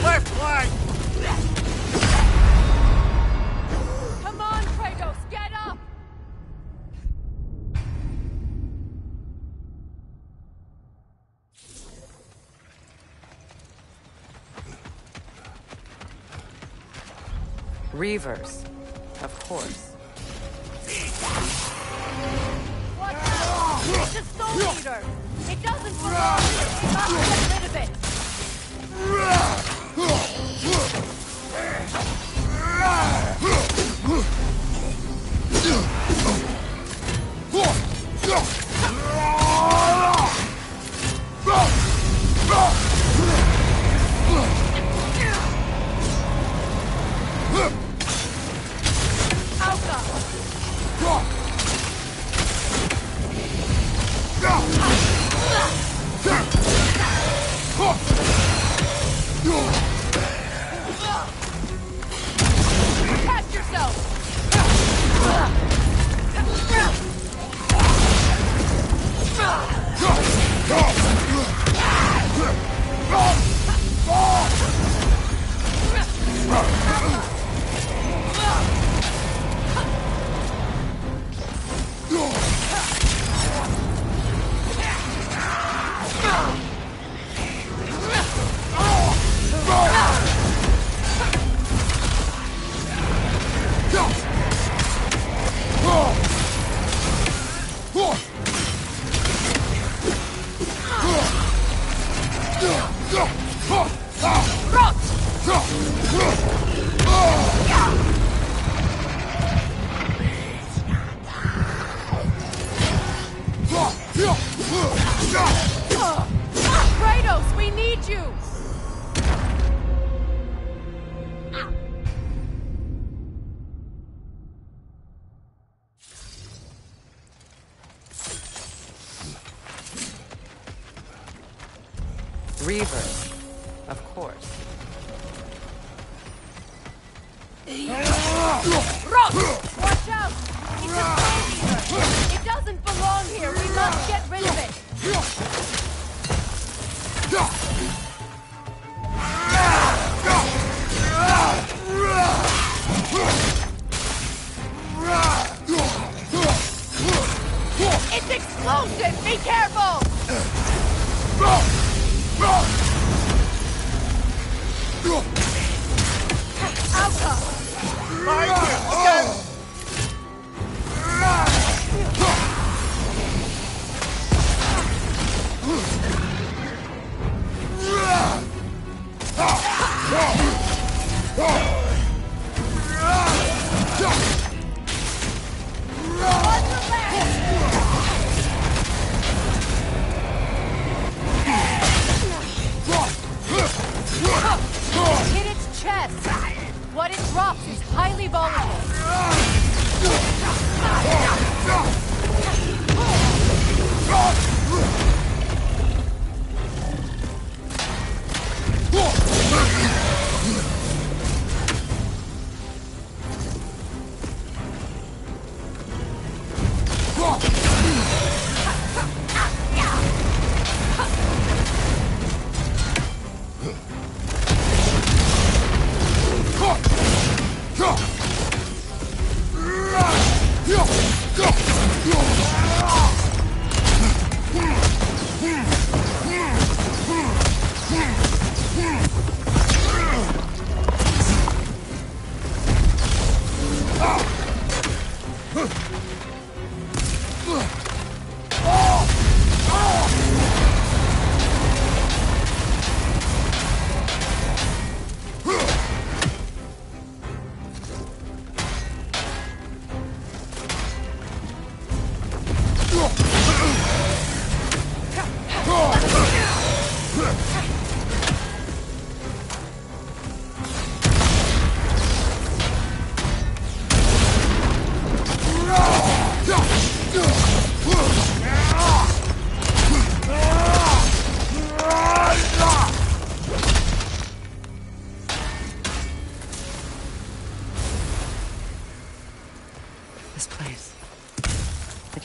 Left flank! Come on, Kratos, get up! Reavers, of course. Watch out! It's a soul eater! It doesn't belong here! We must get rid of it! Protect yourself! Kratos, we need you! Reavers, of course. Rock! Watch out! It's a soul eater! It doesn't belong here! We must get rid of it! It's explosive! Be careful! Alpha! Behind you! Look out! Hit its chest! What it drops is highly volatile.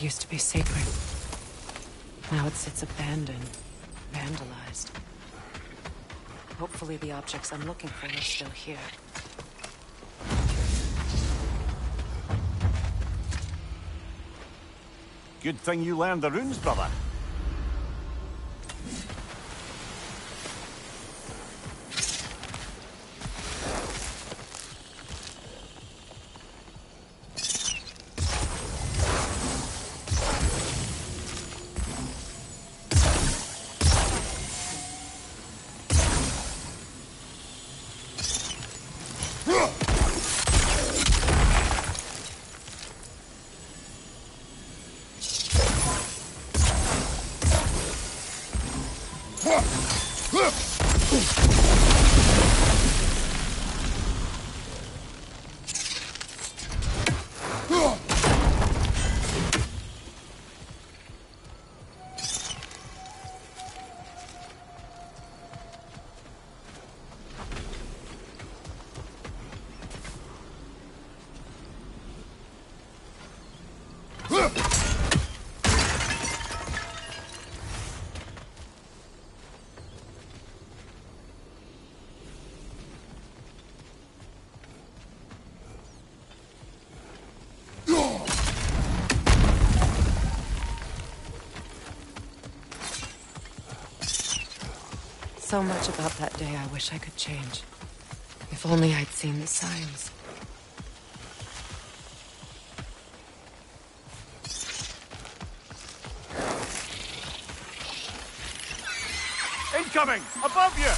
used to be sacred. Now it sits abandoned, vandalized. Hopefully the objects I'm looking for are still here. Good thing you learned the runes, brother. So much about that day I wish I could change. If only I'd seen the signs. Incoming! Above you!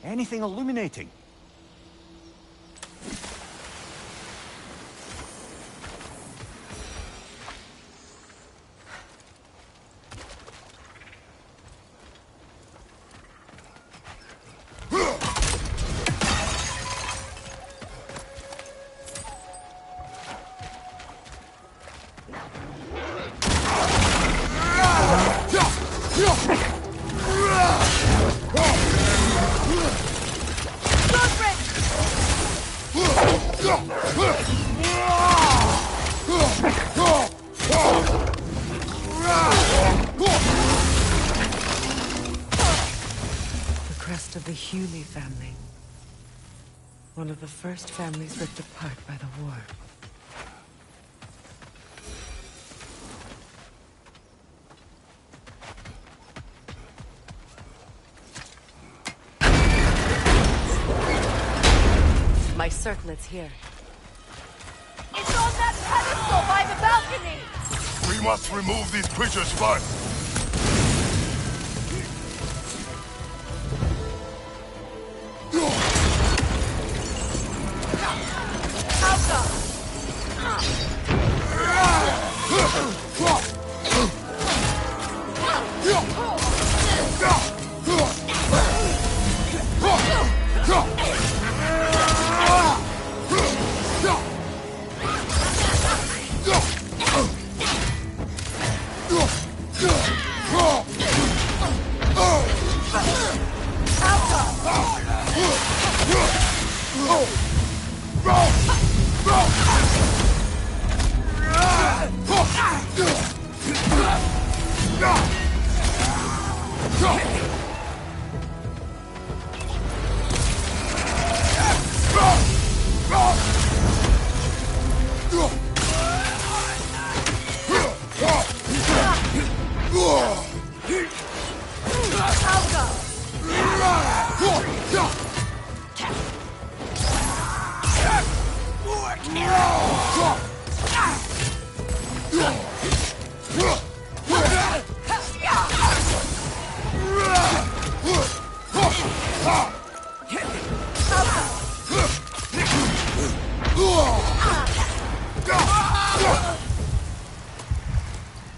Anything illuminating? Of the Hewley family. One of the first families ripped apart by the war. My circlet's here. It's on that pedestal by the balcony! We must remove these creatures first.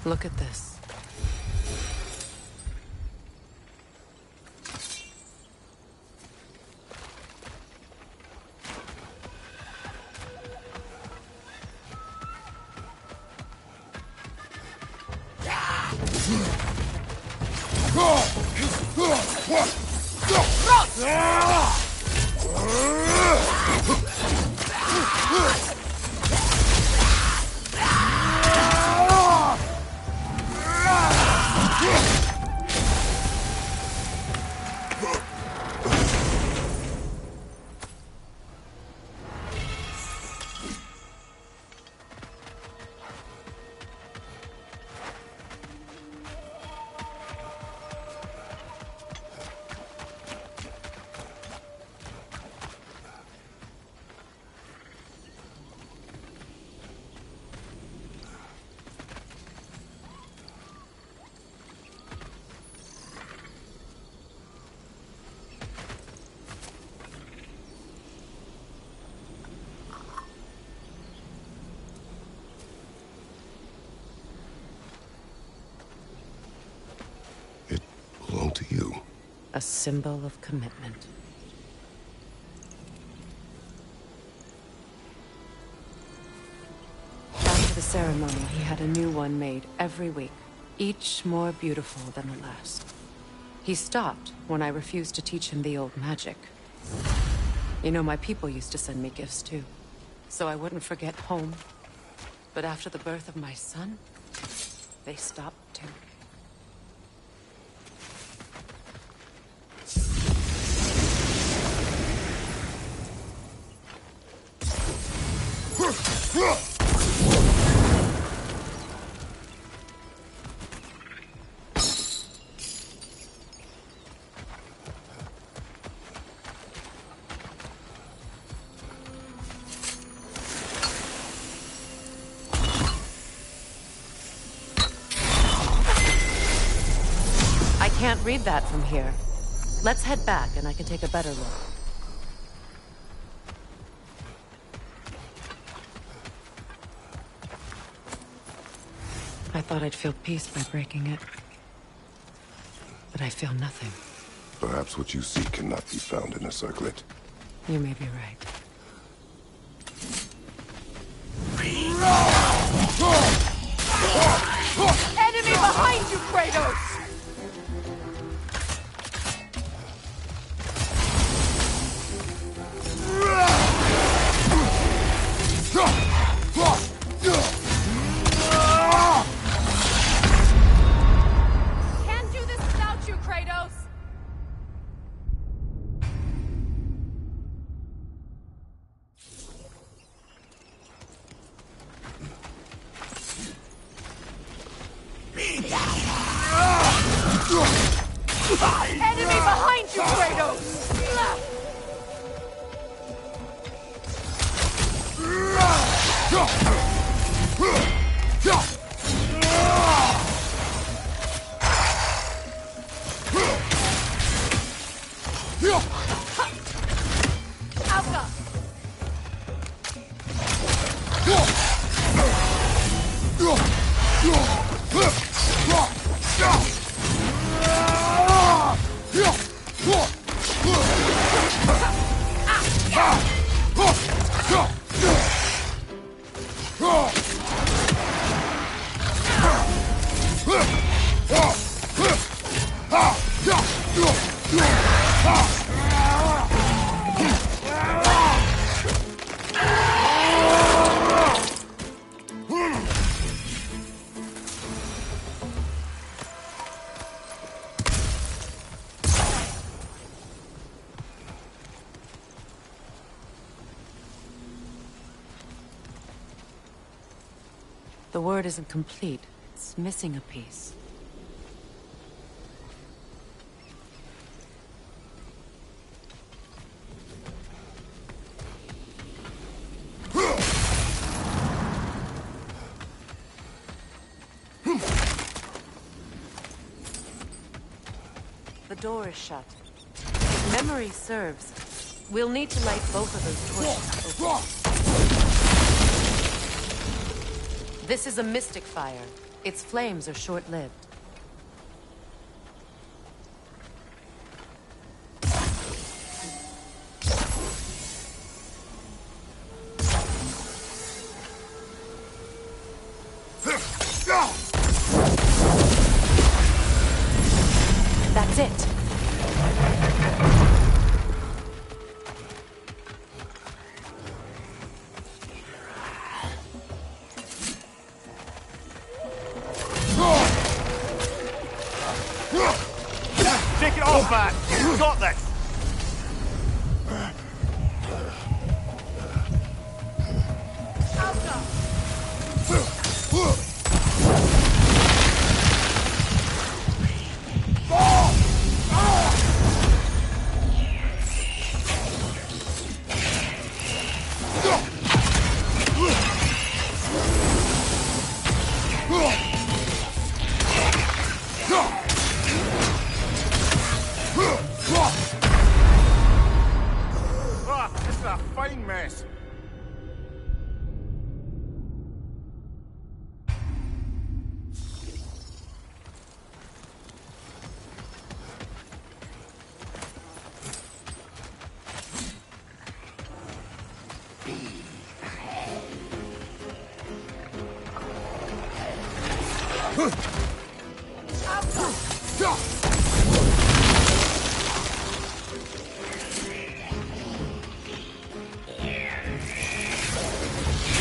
Look at this. Belong to you. A symbol of commitment. After the ceremony, he had a new one made every week, each more beautiful than the last. He stopped when I refused to teach him the old magic. You know, my people used to send me gifts too, so I wouldn't forget home. But after the birth of my son, they stopped too. I can't read that from here. Let's head back and I can take a better look. I thought I'd feel peace by breaking it. But I feel nothing. Perhaps what you seek cannot be found in a circlet. You may be right. Enemy behind you, Kratos! Can't do this without you, Kratos! Enemy behind you, Kratos! Alka! The word isn't complete. It's missing a piece. The door is shut. If memory serves, we'll need to light both of those torches. This is a mystic fire. Its flames are short-lived. That's it. Take it off, man! You've got this! This is a fine mess.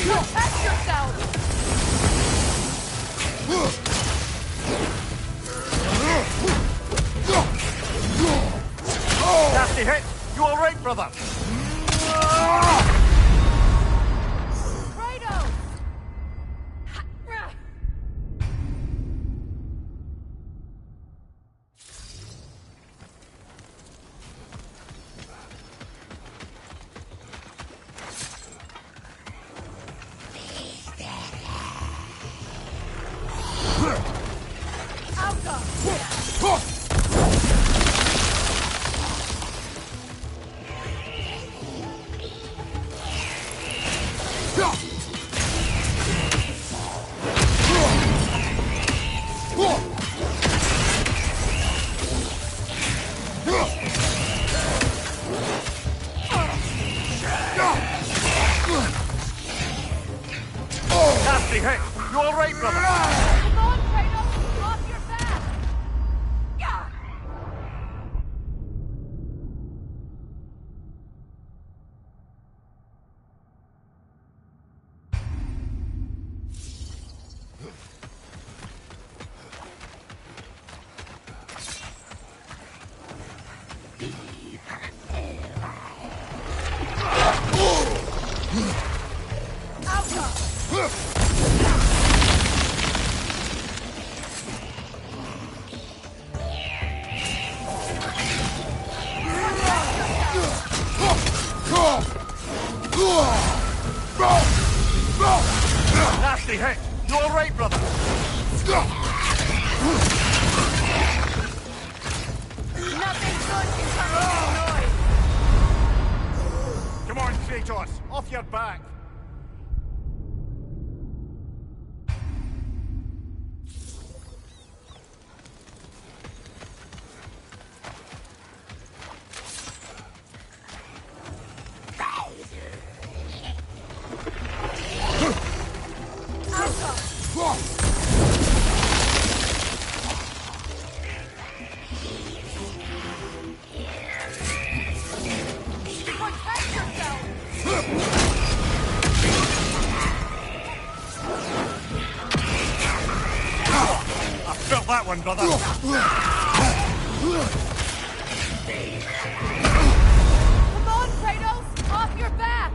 Protect yourself! Nasty hit! You alright, brother? Kratos! Nasty hit! You alright, brother? Come on, Kratos! Off your back! Yeah! Nasty hit! You alright, brother? Nothing good can come from this noise! Come on, Kratos! Off your back! Protect yourself! I felt that one, brother! Come on, Kratos! Off your back!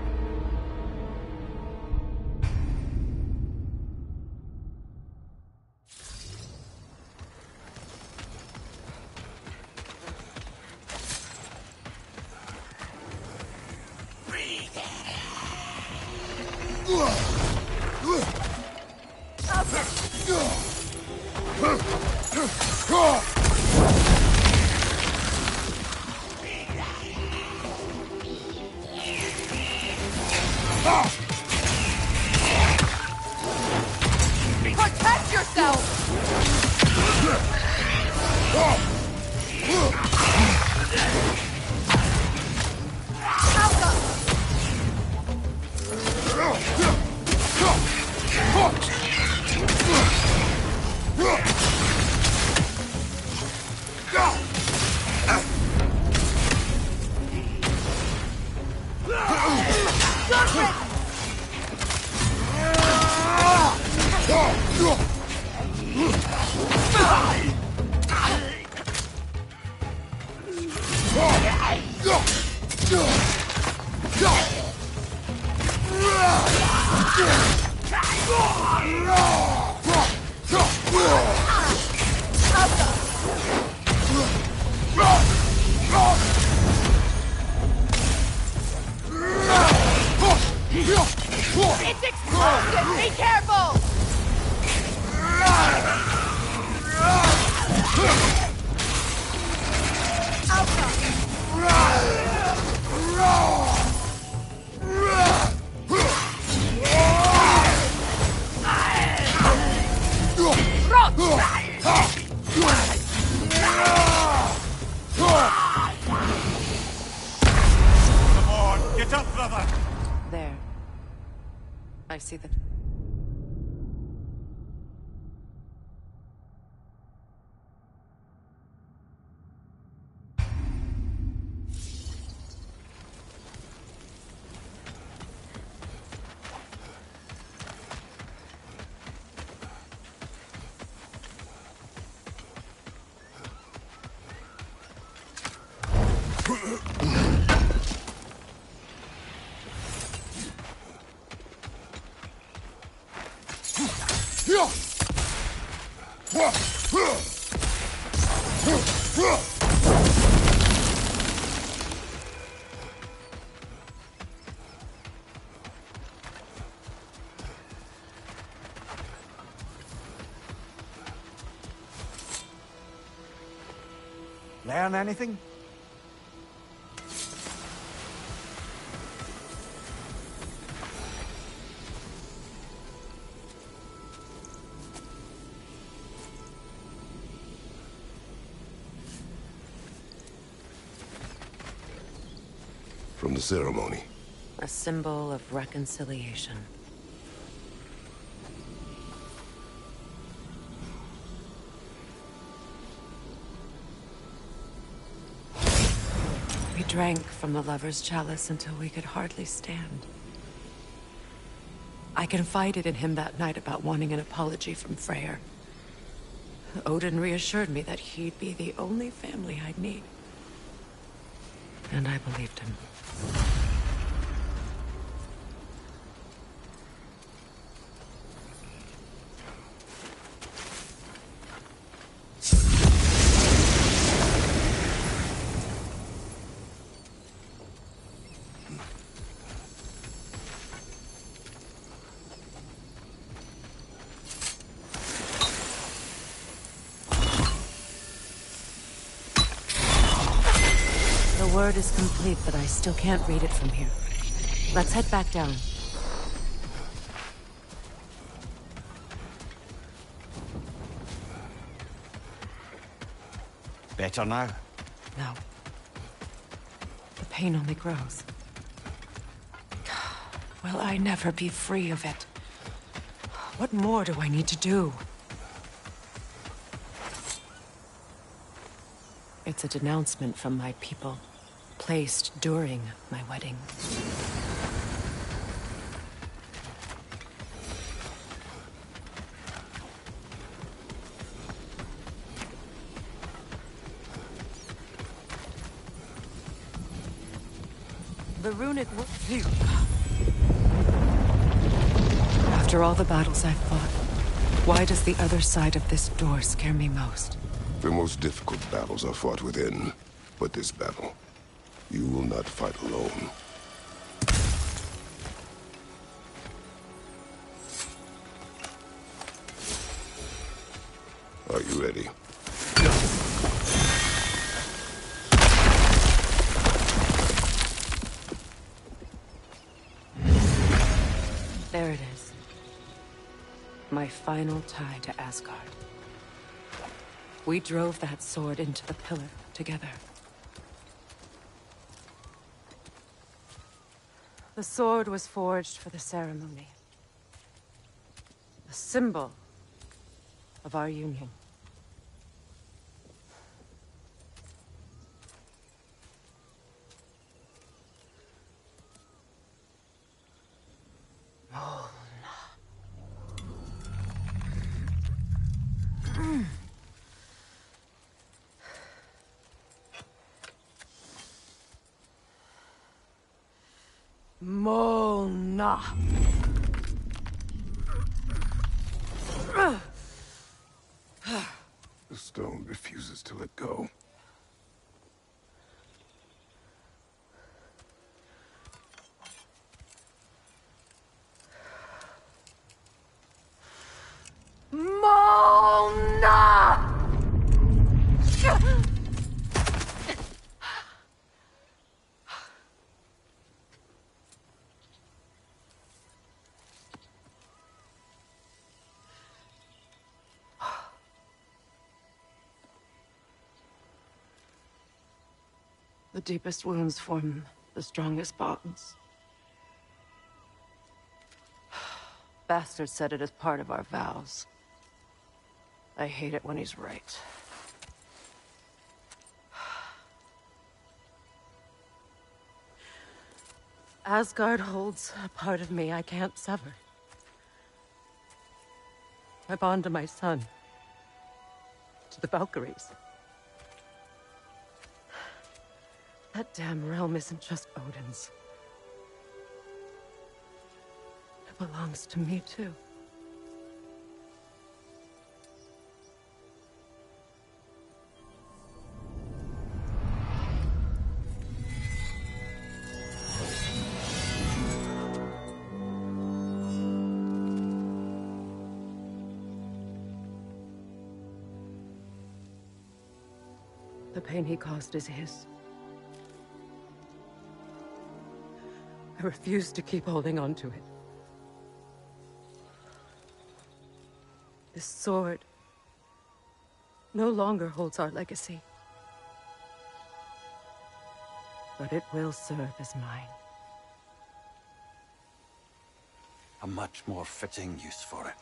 Protect yourself! It's explosive! Be careful! Come on, get up, brother! There. I see the... Learn anything? From the ceremony. A symbol of reconciliation. We drank from the lover's chalice until we could hardly stand. I confided in him that night about wanting an apology from Freyr. Odin reassured me that he'd be the only family I'd need. And I believed him. The word is complete, but I still can't read it from here. Let's head back down. Better now? No. The pain only grows. Will I never be free of it? What more do I need to do? It's a denouncement from my people, placed during my wedding. The runic work. After all the battles I've fought, why does the other side of this door scare me most? The most difficult battles are fought within, but this battle, you will not fight alone. Are you ready? There it is. My final tie to Asgard. We drove that sword into the pillar together. The sword was forged for the ceremony. A symbol of our union. Mona. The stone refuses to let go. Mona! The deepest wounds form the strongest bonds. Bastard said it as part of our vows. I hate it when he's right. Asgard holds a part of me I can't sever. I bond to my son. To the Valkyries. That damn realm isn't just Odin's. It belongs to me, too. The pain he caused is his. I refuse to keep holding on to it. This sword no longer holds our legacy. But it will serve as mine. A much more fitting use for it.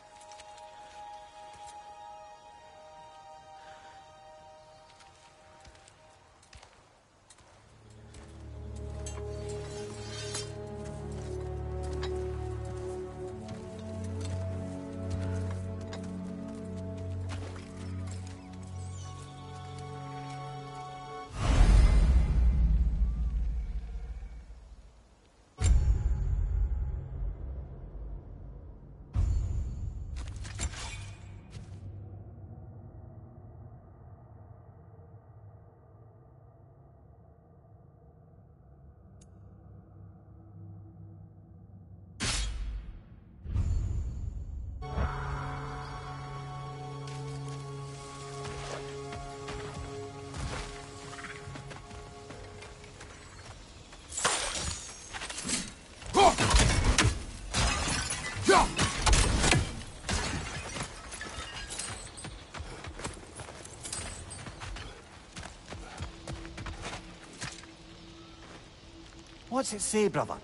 What's it say, brother?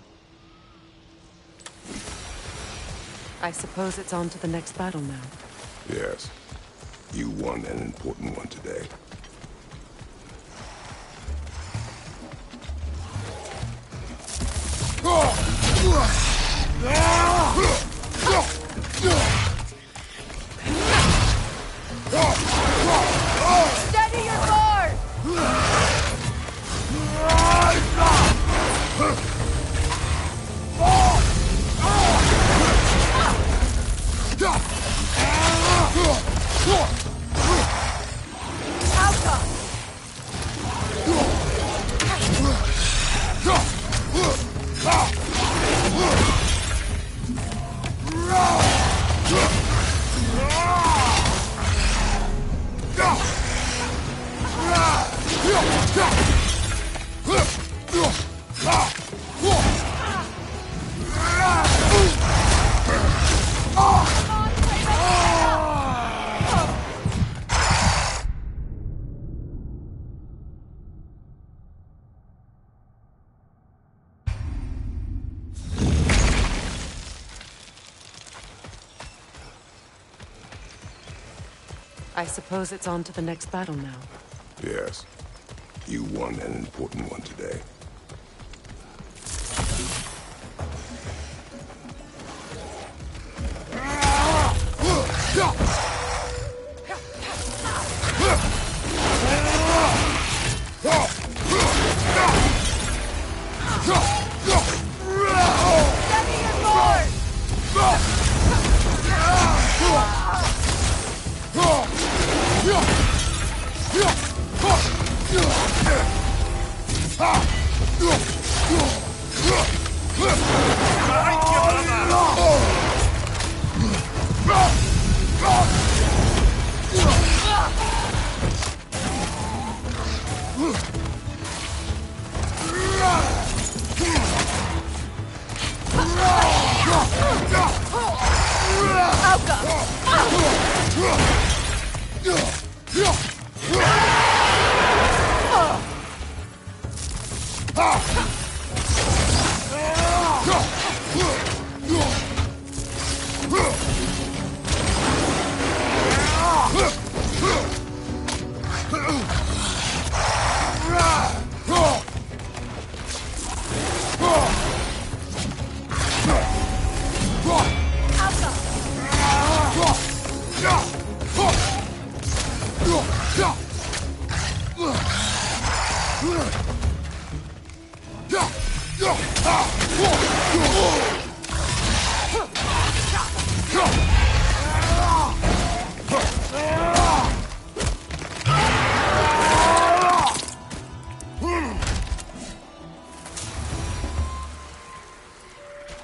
I suppose it's on to the next battle now. Yes. You won an important one today. Steady your guard! Out I suppose it's on to the next battle now. Yes. You won an important one today.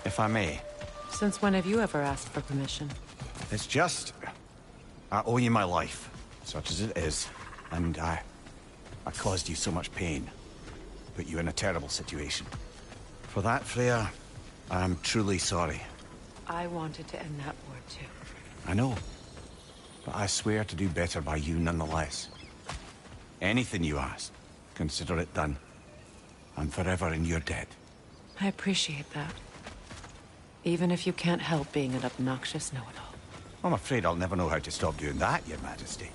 If I may. Since when have you ever asked for permission? It's just... I owe you my life, such as it is. And I caused you so much pain. Put you in a terrible situation. For that, Freya, I'm truly sorry. I wanted to end that war too. I know. But I swear to do better by you nonetheless. Anything you ask, consider it done. I'm forever in your debt. I appreciate that. Even if you can't help being an obnoxious know-it-all. I'm afraid I'll never know how to stop doing that, Your Majesty.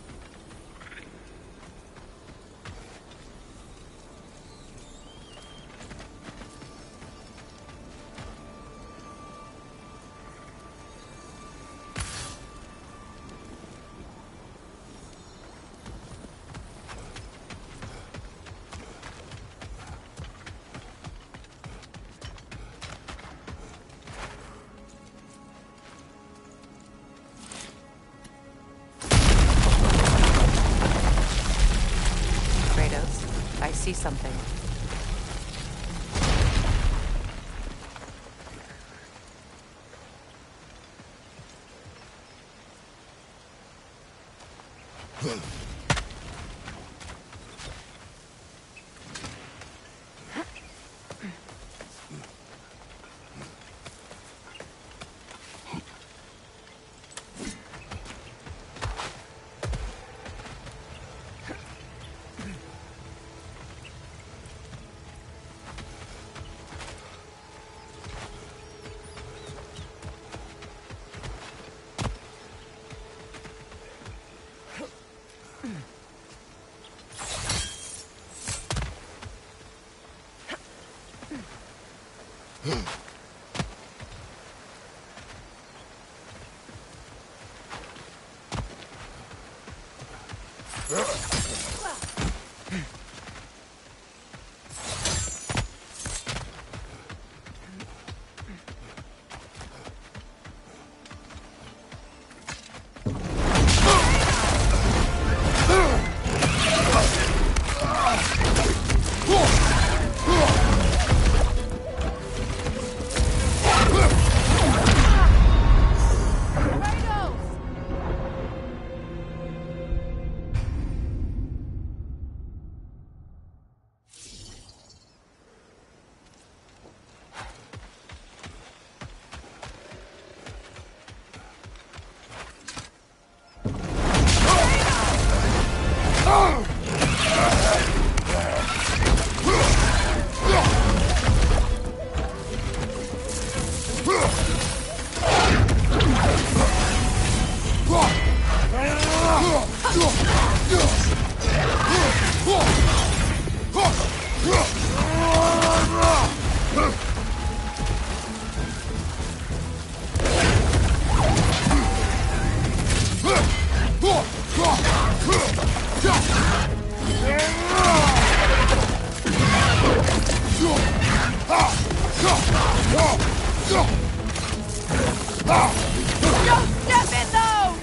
I see something. Don't step in those!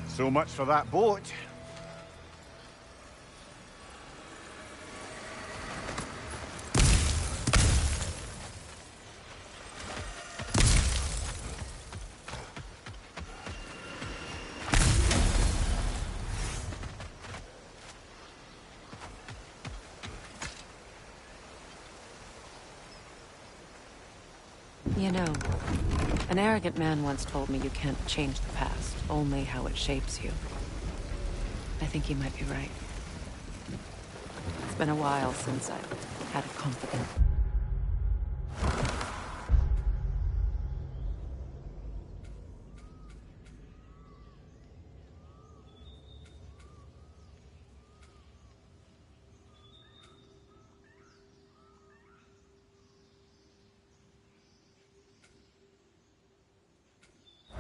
So much for that boat. You know, an arrogant man once told me you can't change the past, only how it shapes you. I think he might be right. It's been a while since I've had a confidant.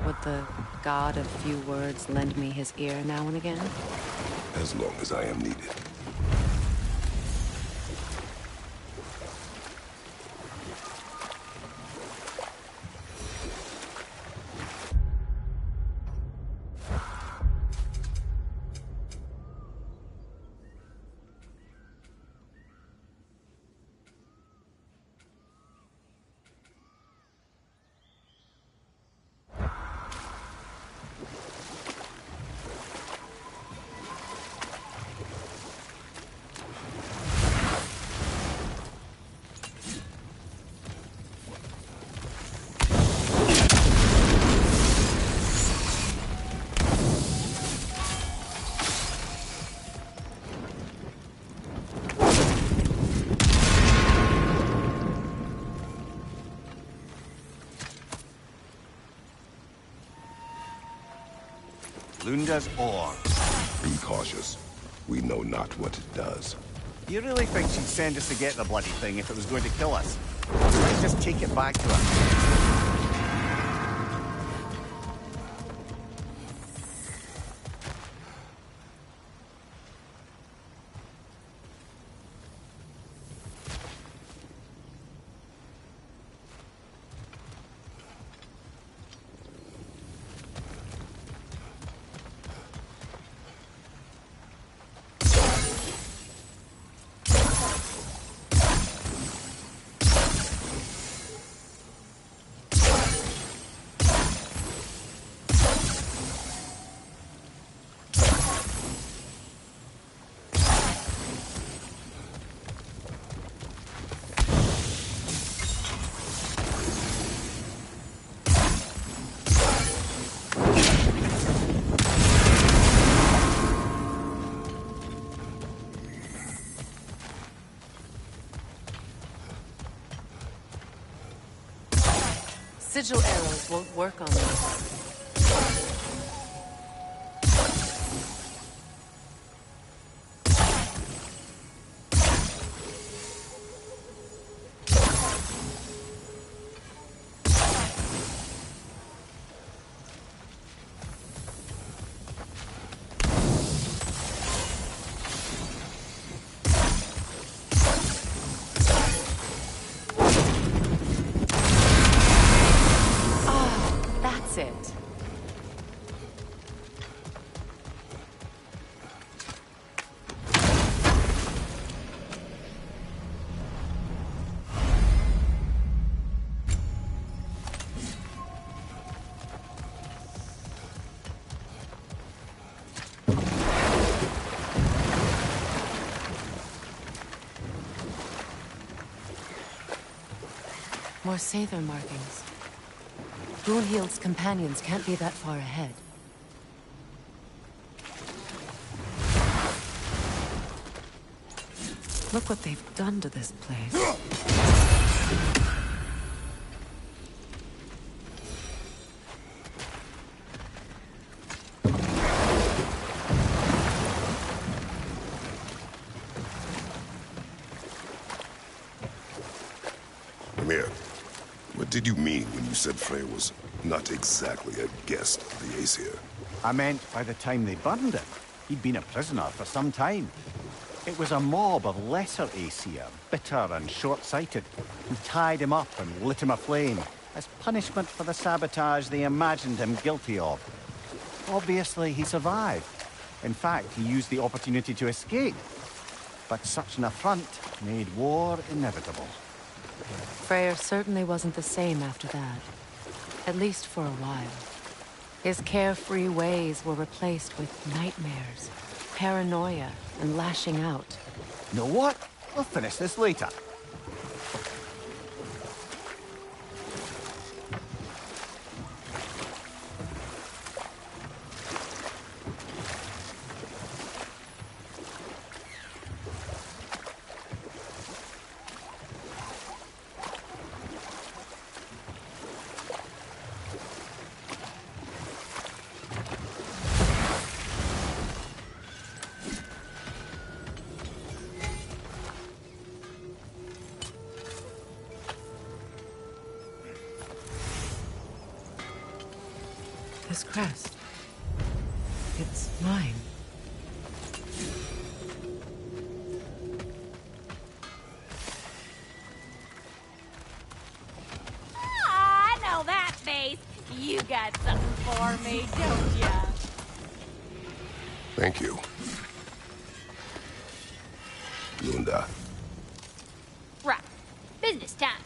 Would the god of few words lend me his ear now and again? As long as I am needed. Lunda's ore. Be cautious. We know not what it does. You really think she'd send us to get the bloody thing if it was going to kill us? Let's just take it back to her. Sigil arrows won't work on them. More Sather markings. Brunhild's companions can't be that far ahead. Look what they've done to this place. Mimir, what did you mean when you said Freyr was not exactly a guest of the Aesir? I meant by the time they burned him, he'd been a prisoner for some time. It was a mob of lesser Aesir, bitter and short-sighted, who tied him up and lit him aflame as punishment for the sabotage they imagined him guilty of. Obviously, he survived. In fact, he used the opportunity to escape. But such an affront made war inevitable. Freyr certainly wasn't the same after that. At least for a while. His carefree ways were replaced with nightmares, paranoia, and lashing out. Know what? We'll finish this later. This crest. It's mine. I know that face. You got something for me, don't ya? Thank you. Lunda. Right. Business time.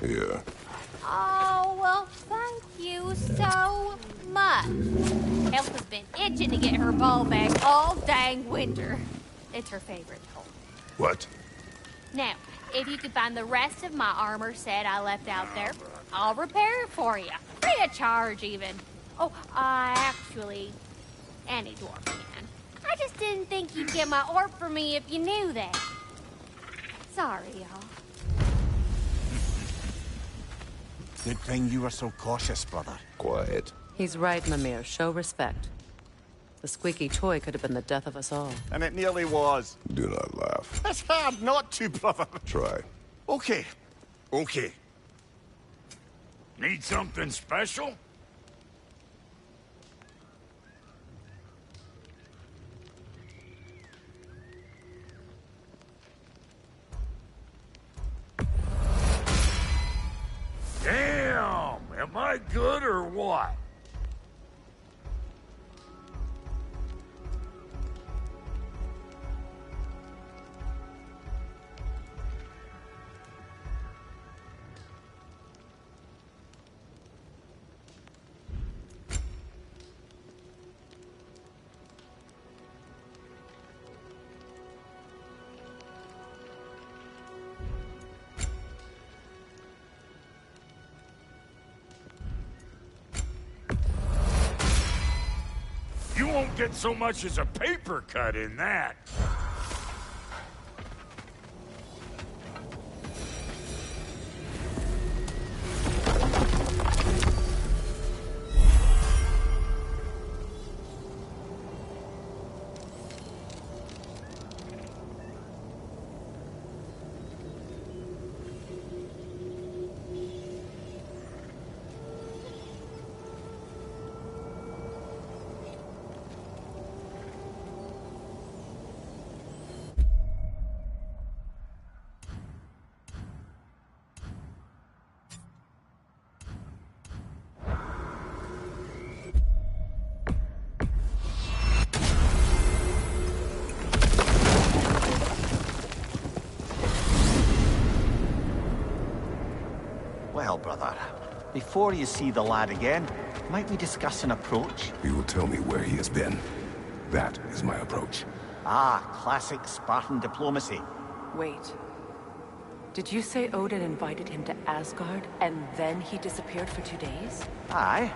Here. Oh, well, thank you so much. Elf has been itching to get her ball back all dang winter. It's her favorite toy. What? Now, if you could find the rest of my armor set I left out there, I'll repair it for you. Free of charge, even. Oh, actually, any dwarf can. I just didn't think you'd get my orb for me if you knew that. Sorry, y'all. Good thing you were so cautious, brother. Quiet. He's right, Mimir. Show respect. The squeaky toy could have been the death of us all. And it nearly was. Do not laugh. It's hard not to, brother. Try. Okay. Okay. Need something special? Damn! Am I good or what? You won't get so much as a paper cut in that. Before you see the lad again, might we discuss an approach? You will tell me where he has been. That is my approach. Ah, classic Spartan diplomacy. Wait. Did you say Odin invited him to Asgard, and then he disappeared for 2 days? Aye,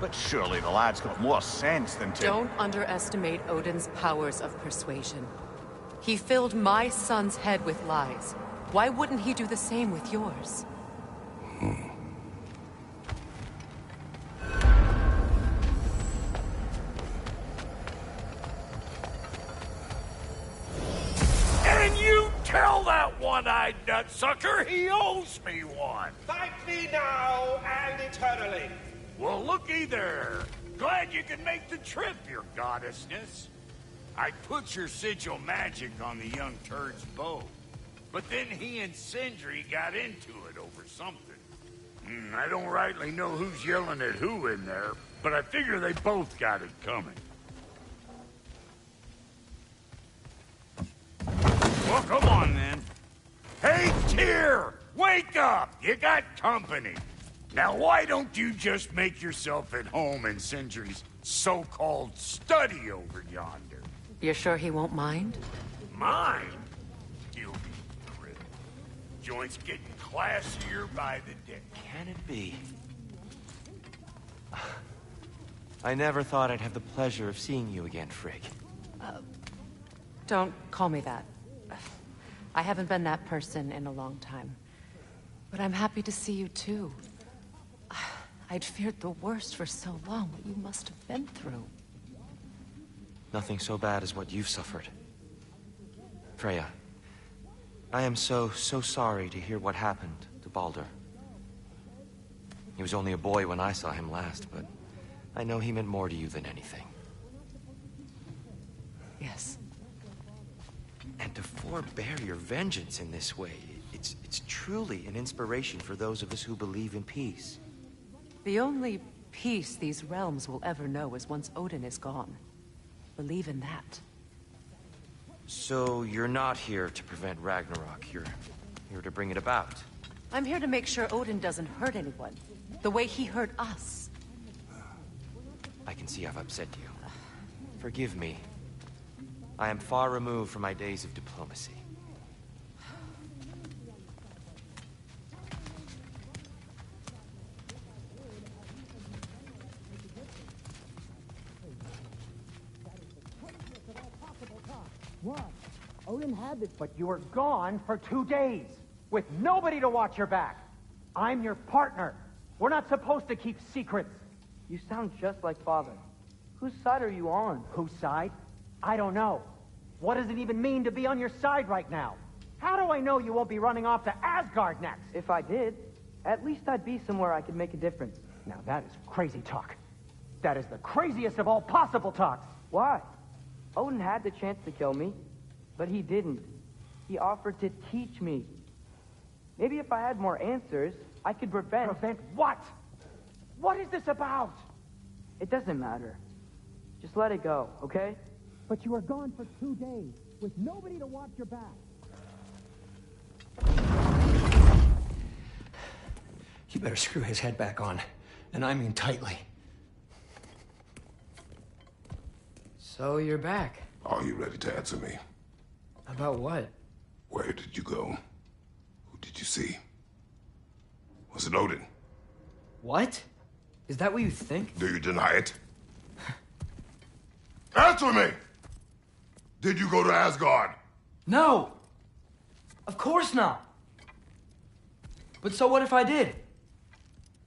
but surely the lad's got more sense than to... Don't underestimate Odin's powers of persuasion. He filled my son's head with lies. Why wouldn't he do the same with yours? And you tell that one-eyed nutsucker he owes me one. Thank me now and eternally. Well, looky there. Glad you could make the trip, your goddessness. I put your sigil magic on the young turd's bow. But then he and Sindri got into it over something. I don't rightly know who's yelling at who in there, but I figure they both got it coming. Well, come on then. Hey, Tyr! Wake up! You got company. Now, why don't you just make yourself at home in Sindri's so-called study over yonder? You're sure he won't mind? Mine? You'll be thrilled. Joint's getting classier by the day. Can it be? I never thought I'd have the pleasure of seeing you again, Frigg. Don't call me that. I haven't been that person in a long time. But I'm happy to see you too. I'd feared the worst for so long, what you must have been through. Nothing so bad as what you've suffered. Freya, I am so sorry to hear what happened to Baldur. He was only a boy when I saw him last, but I know he meant more to you than anything. Yes. And to forbear your vengeance in this way, it's truly an inspiration for those of us who believe in peace. The only peace these realms will ever know is once Odin is gone. Believe in that. So you're not here to prevent Ragnarok, you're here to bring it about. I'm here to make sure Odin doesn't hurt anyone, the way he hurt us. I can see I've upset you. Forgive me. I am far removed from my days of diplomacy. What? Odin had this, but you were gone for 2 days, with nobody to watch your back. I'm your partner. We're not supposed to keep secrets. You sound just like Father. Whose side are you on? Whose side? I don't know. What does it even mean to be on your side right now? How do I know you won't be running off to Asgard next? If I did, at least I'd be somewhere I could make a difference. Now that is crazy talk. That is the craziest of all possible talks. Why? Odin had the chance to kill me, but he didn't. He offered to teach me. Maybe if I had more answers, I could prevent... Prevent what? What is this about? It doesn't matter. Just let it go, okay? But you were gone for 2 days, with nobody to watch your back. You better screw his head back on, and I mean tightly. So you're back. Are you ready to answer me? About what? Where did you go? Who did you see? Was it Odin? What? Is that what you think? Do you deny it? Answer me! Did you go to Asgard? No! Of course not! But so what if I did?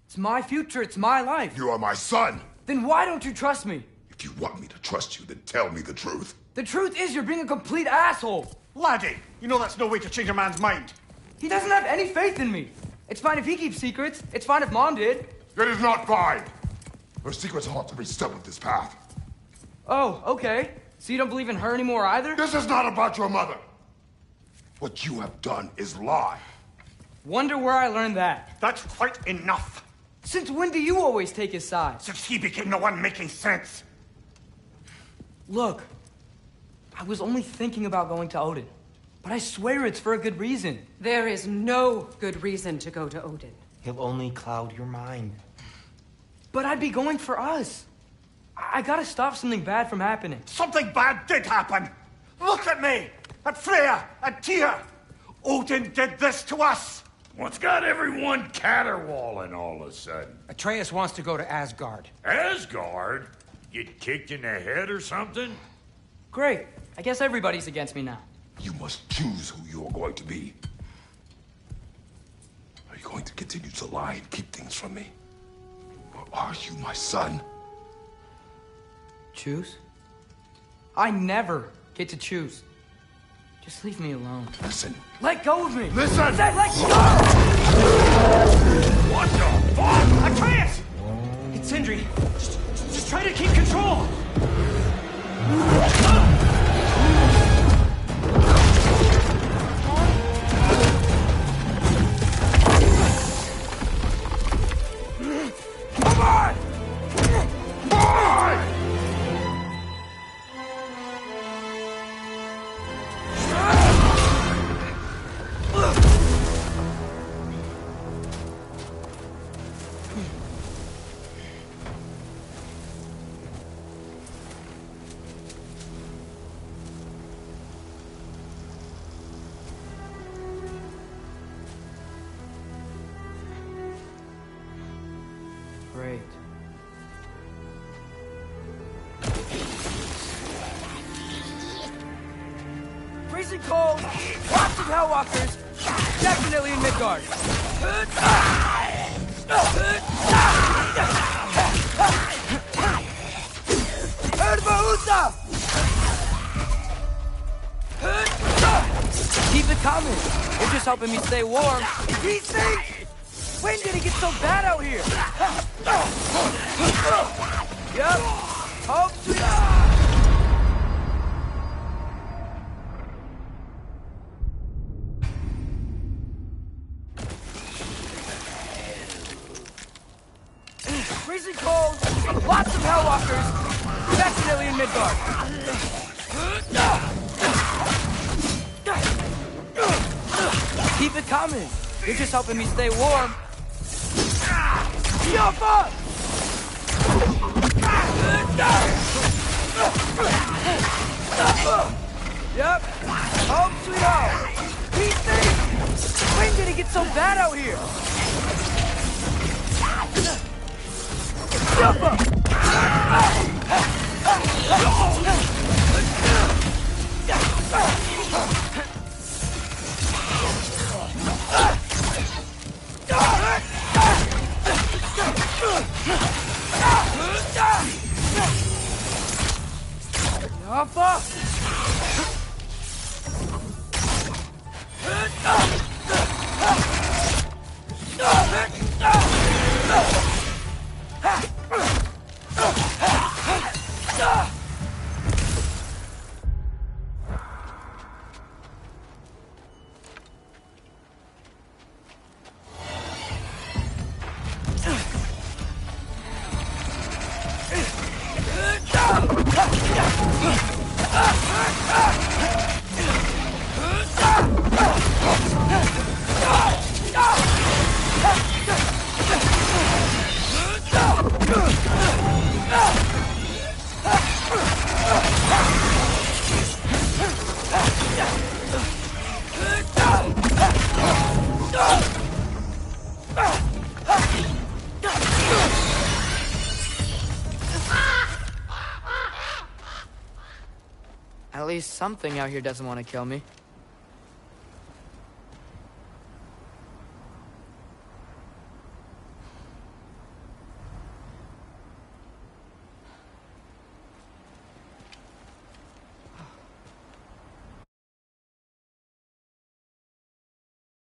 It's my future, it's my life. You are my son! Then why don't you trust me? If you want me to trust you, then tell me the truth. The truth is you're being a complete asshole! Laddie, you know that's no way to change a man's mind. He doesn't have any faith in me. It's fine if he keeps secrets. It's fine if Mom did. It is not fine! Her secrets ought to be step of this path. Oh, okay. So you don't believe in her anymore either? This is not about your mother. What you have done is lie. Wonder where I learned that. That's quite enough. Since when do you always take his side? Since he became the one making sense. Look, I was only thinking about going to Odin. But I swear it's for a good reason. There is no good reason to go to Odin. He'll only cloud your mind. But I'd be going for us. I gotta stop something bad from happening. Something bad did happen! Look at me! At Freya! At Tyr! Odin did this to us! What's got everyone caterwauling all of a sudden? Atreus wants to go to Asgard. Asgard? Get kicked in the head or something? Great. I guess everybody's against me now. You must choose who you're going to be. Are you going to continue to lie and keep things from me? Or are you my son? Choose? I never get to choose. Just leave me alone. Listen. Let go of me! Listen! I said let go! What the fuck? Atreus! It's Sindri. Just try to keep control! Come on! Come on! Great. Freezing cold, lots of Hellwalkers, definitely in Midgard. Keep it coming. You're just helping me stay warm. He thinks! When did it get so bad out here? Yep. Hope sweet. Freezing cold, lots of Hellwalkers, definitely in Midgard. Keep it coming. You're just helping me stay warm. Jump up! Yep. Home sweet home. He thinks! When did it get so bad out here? Jump up! At least something out here doesn't want to kill me.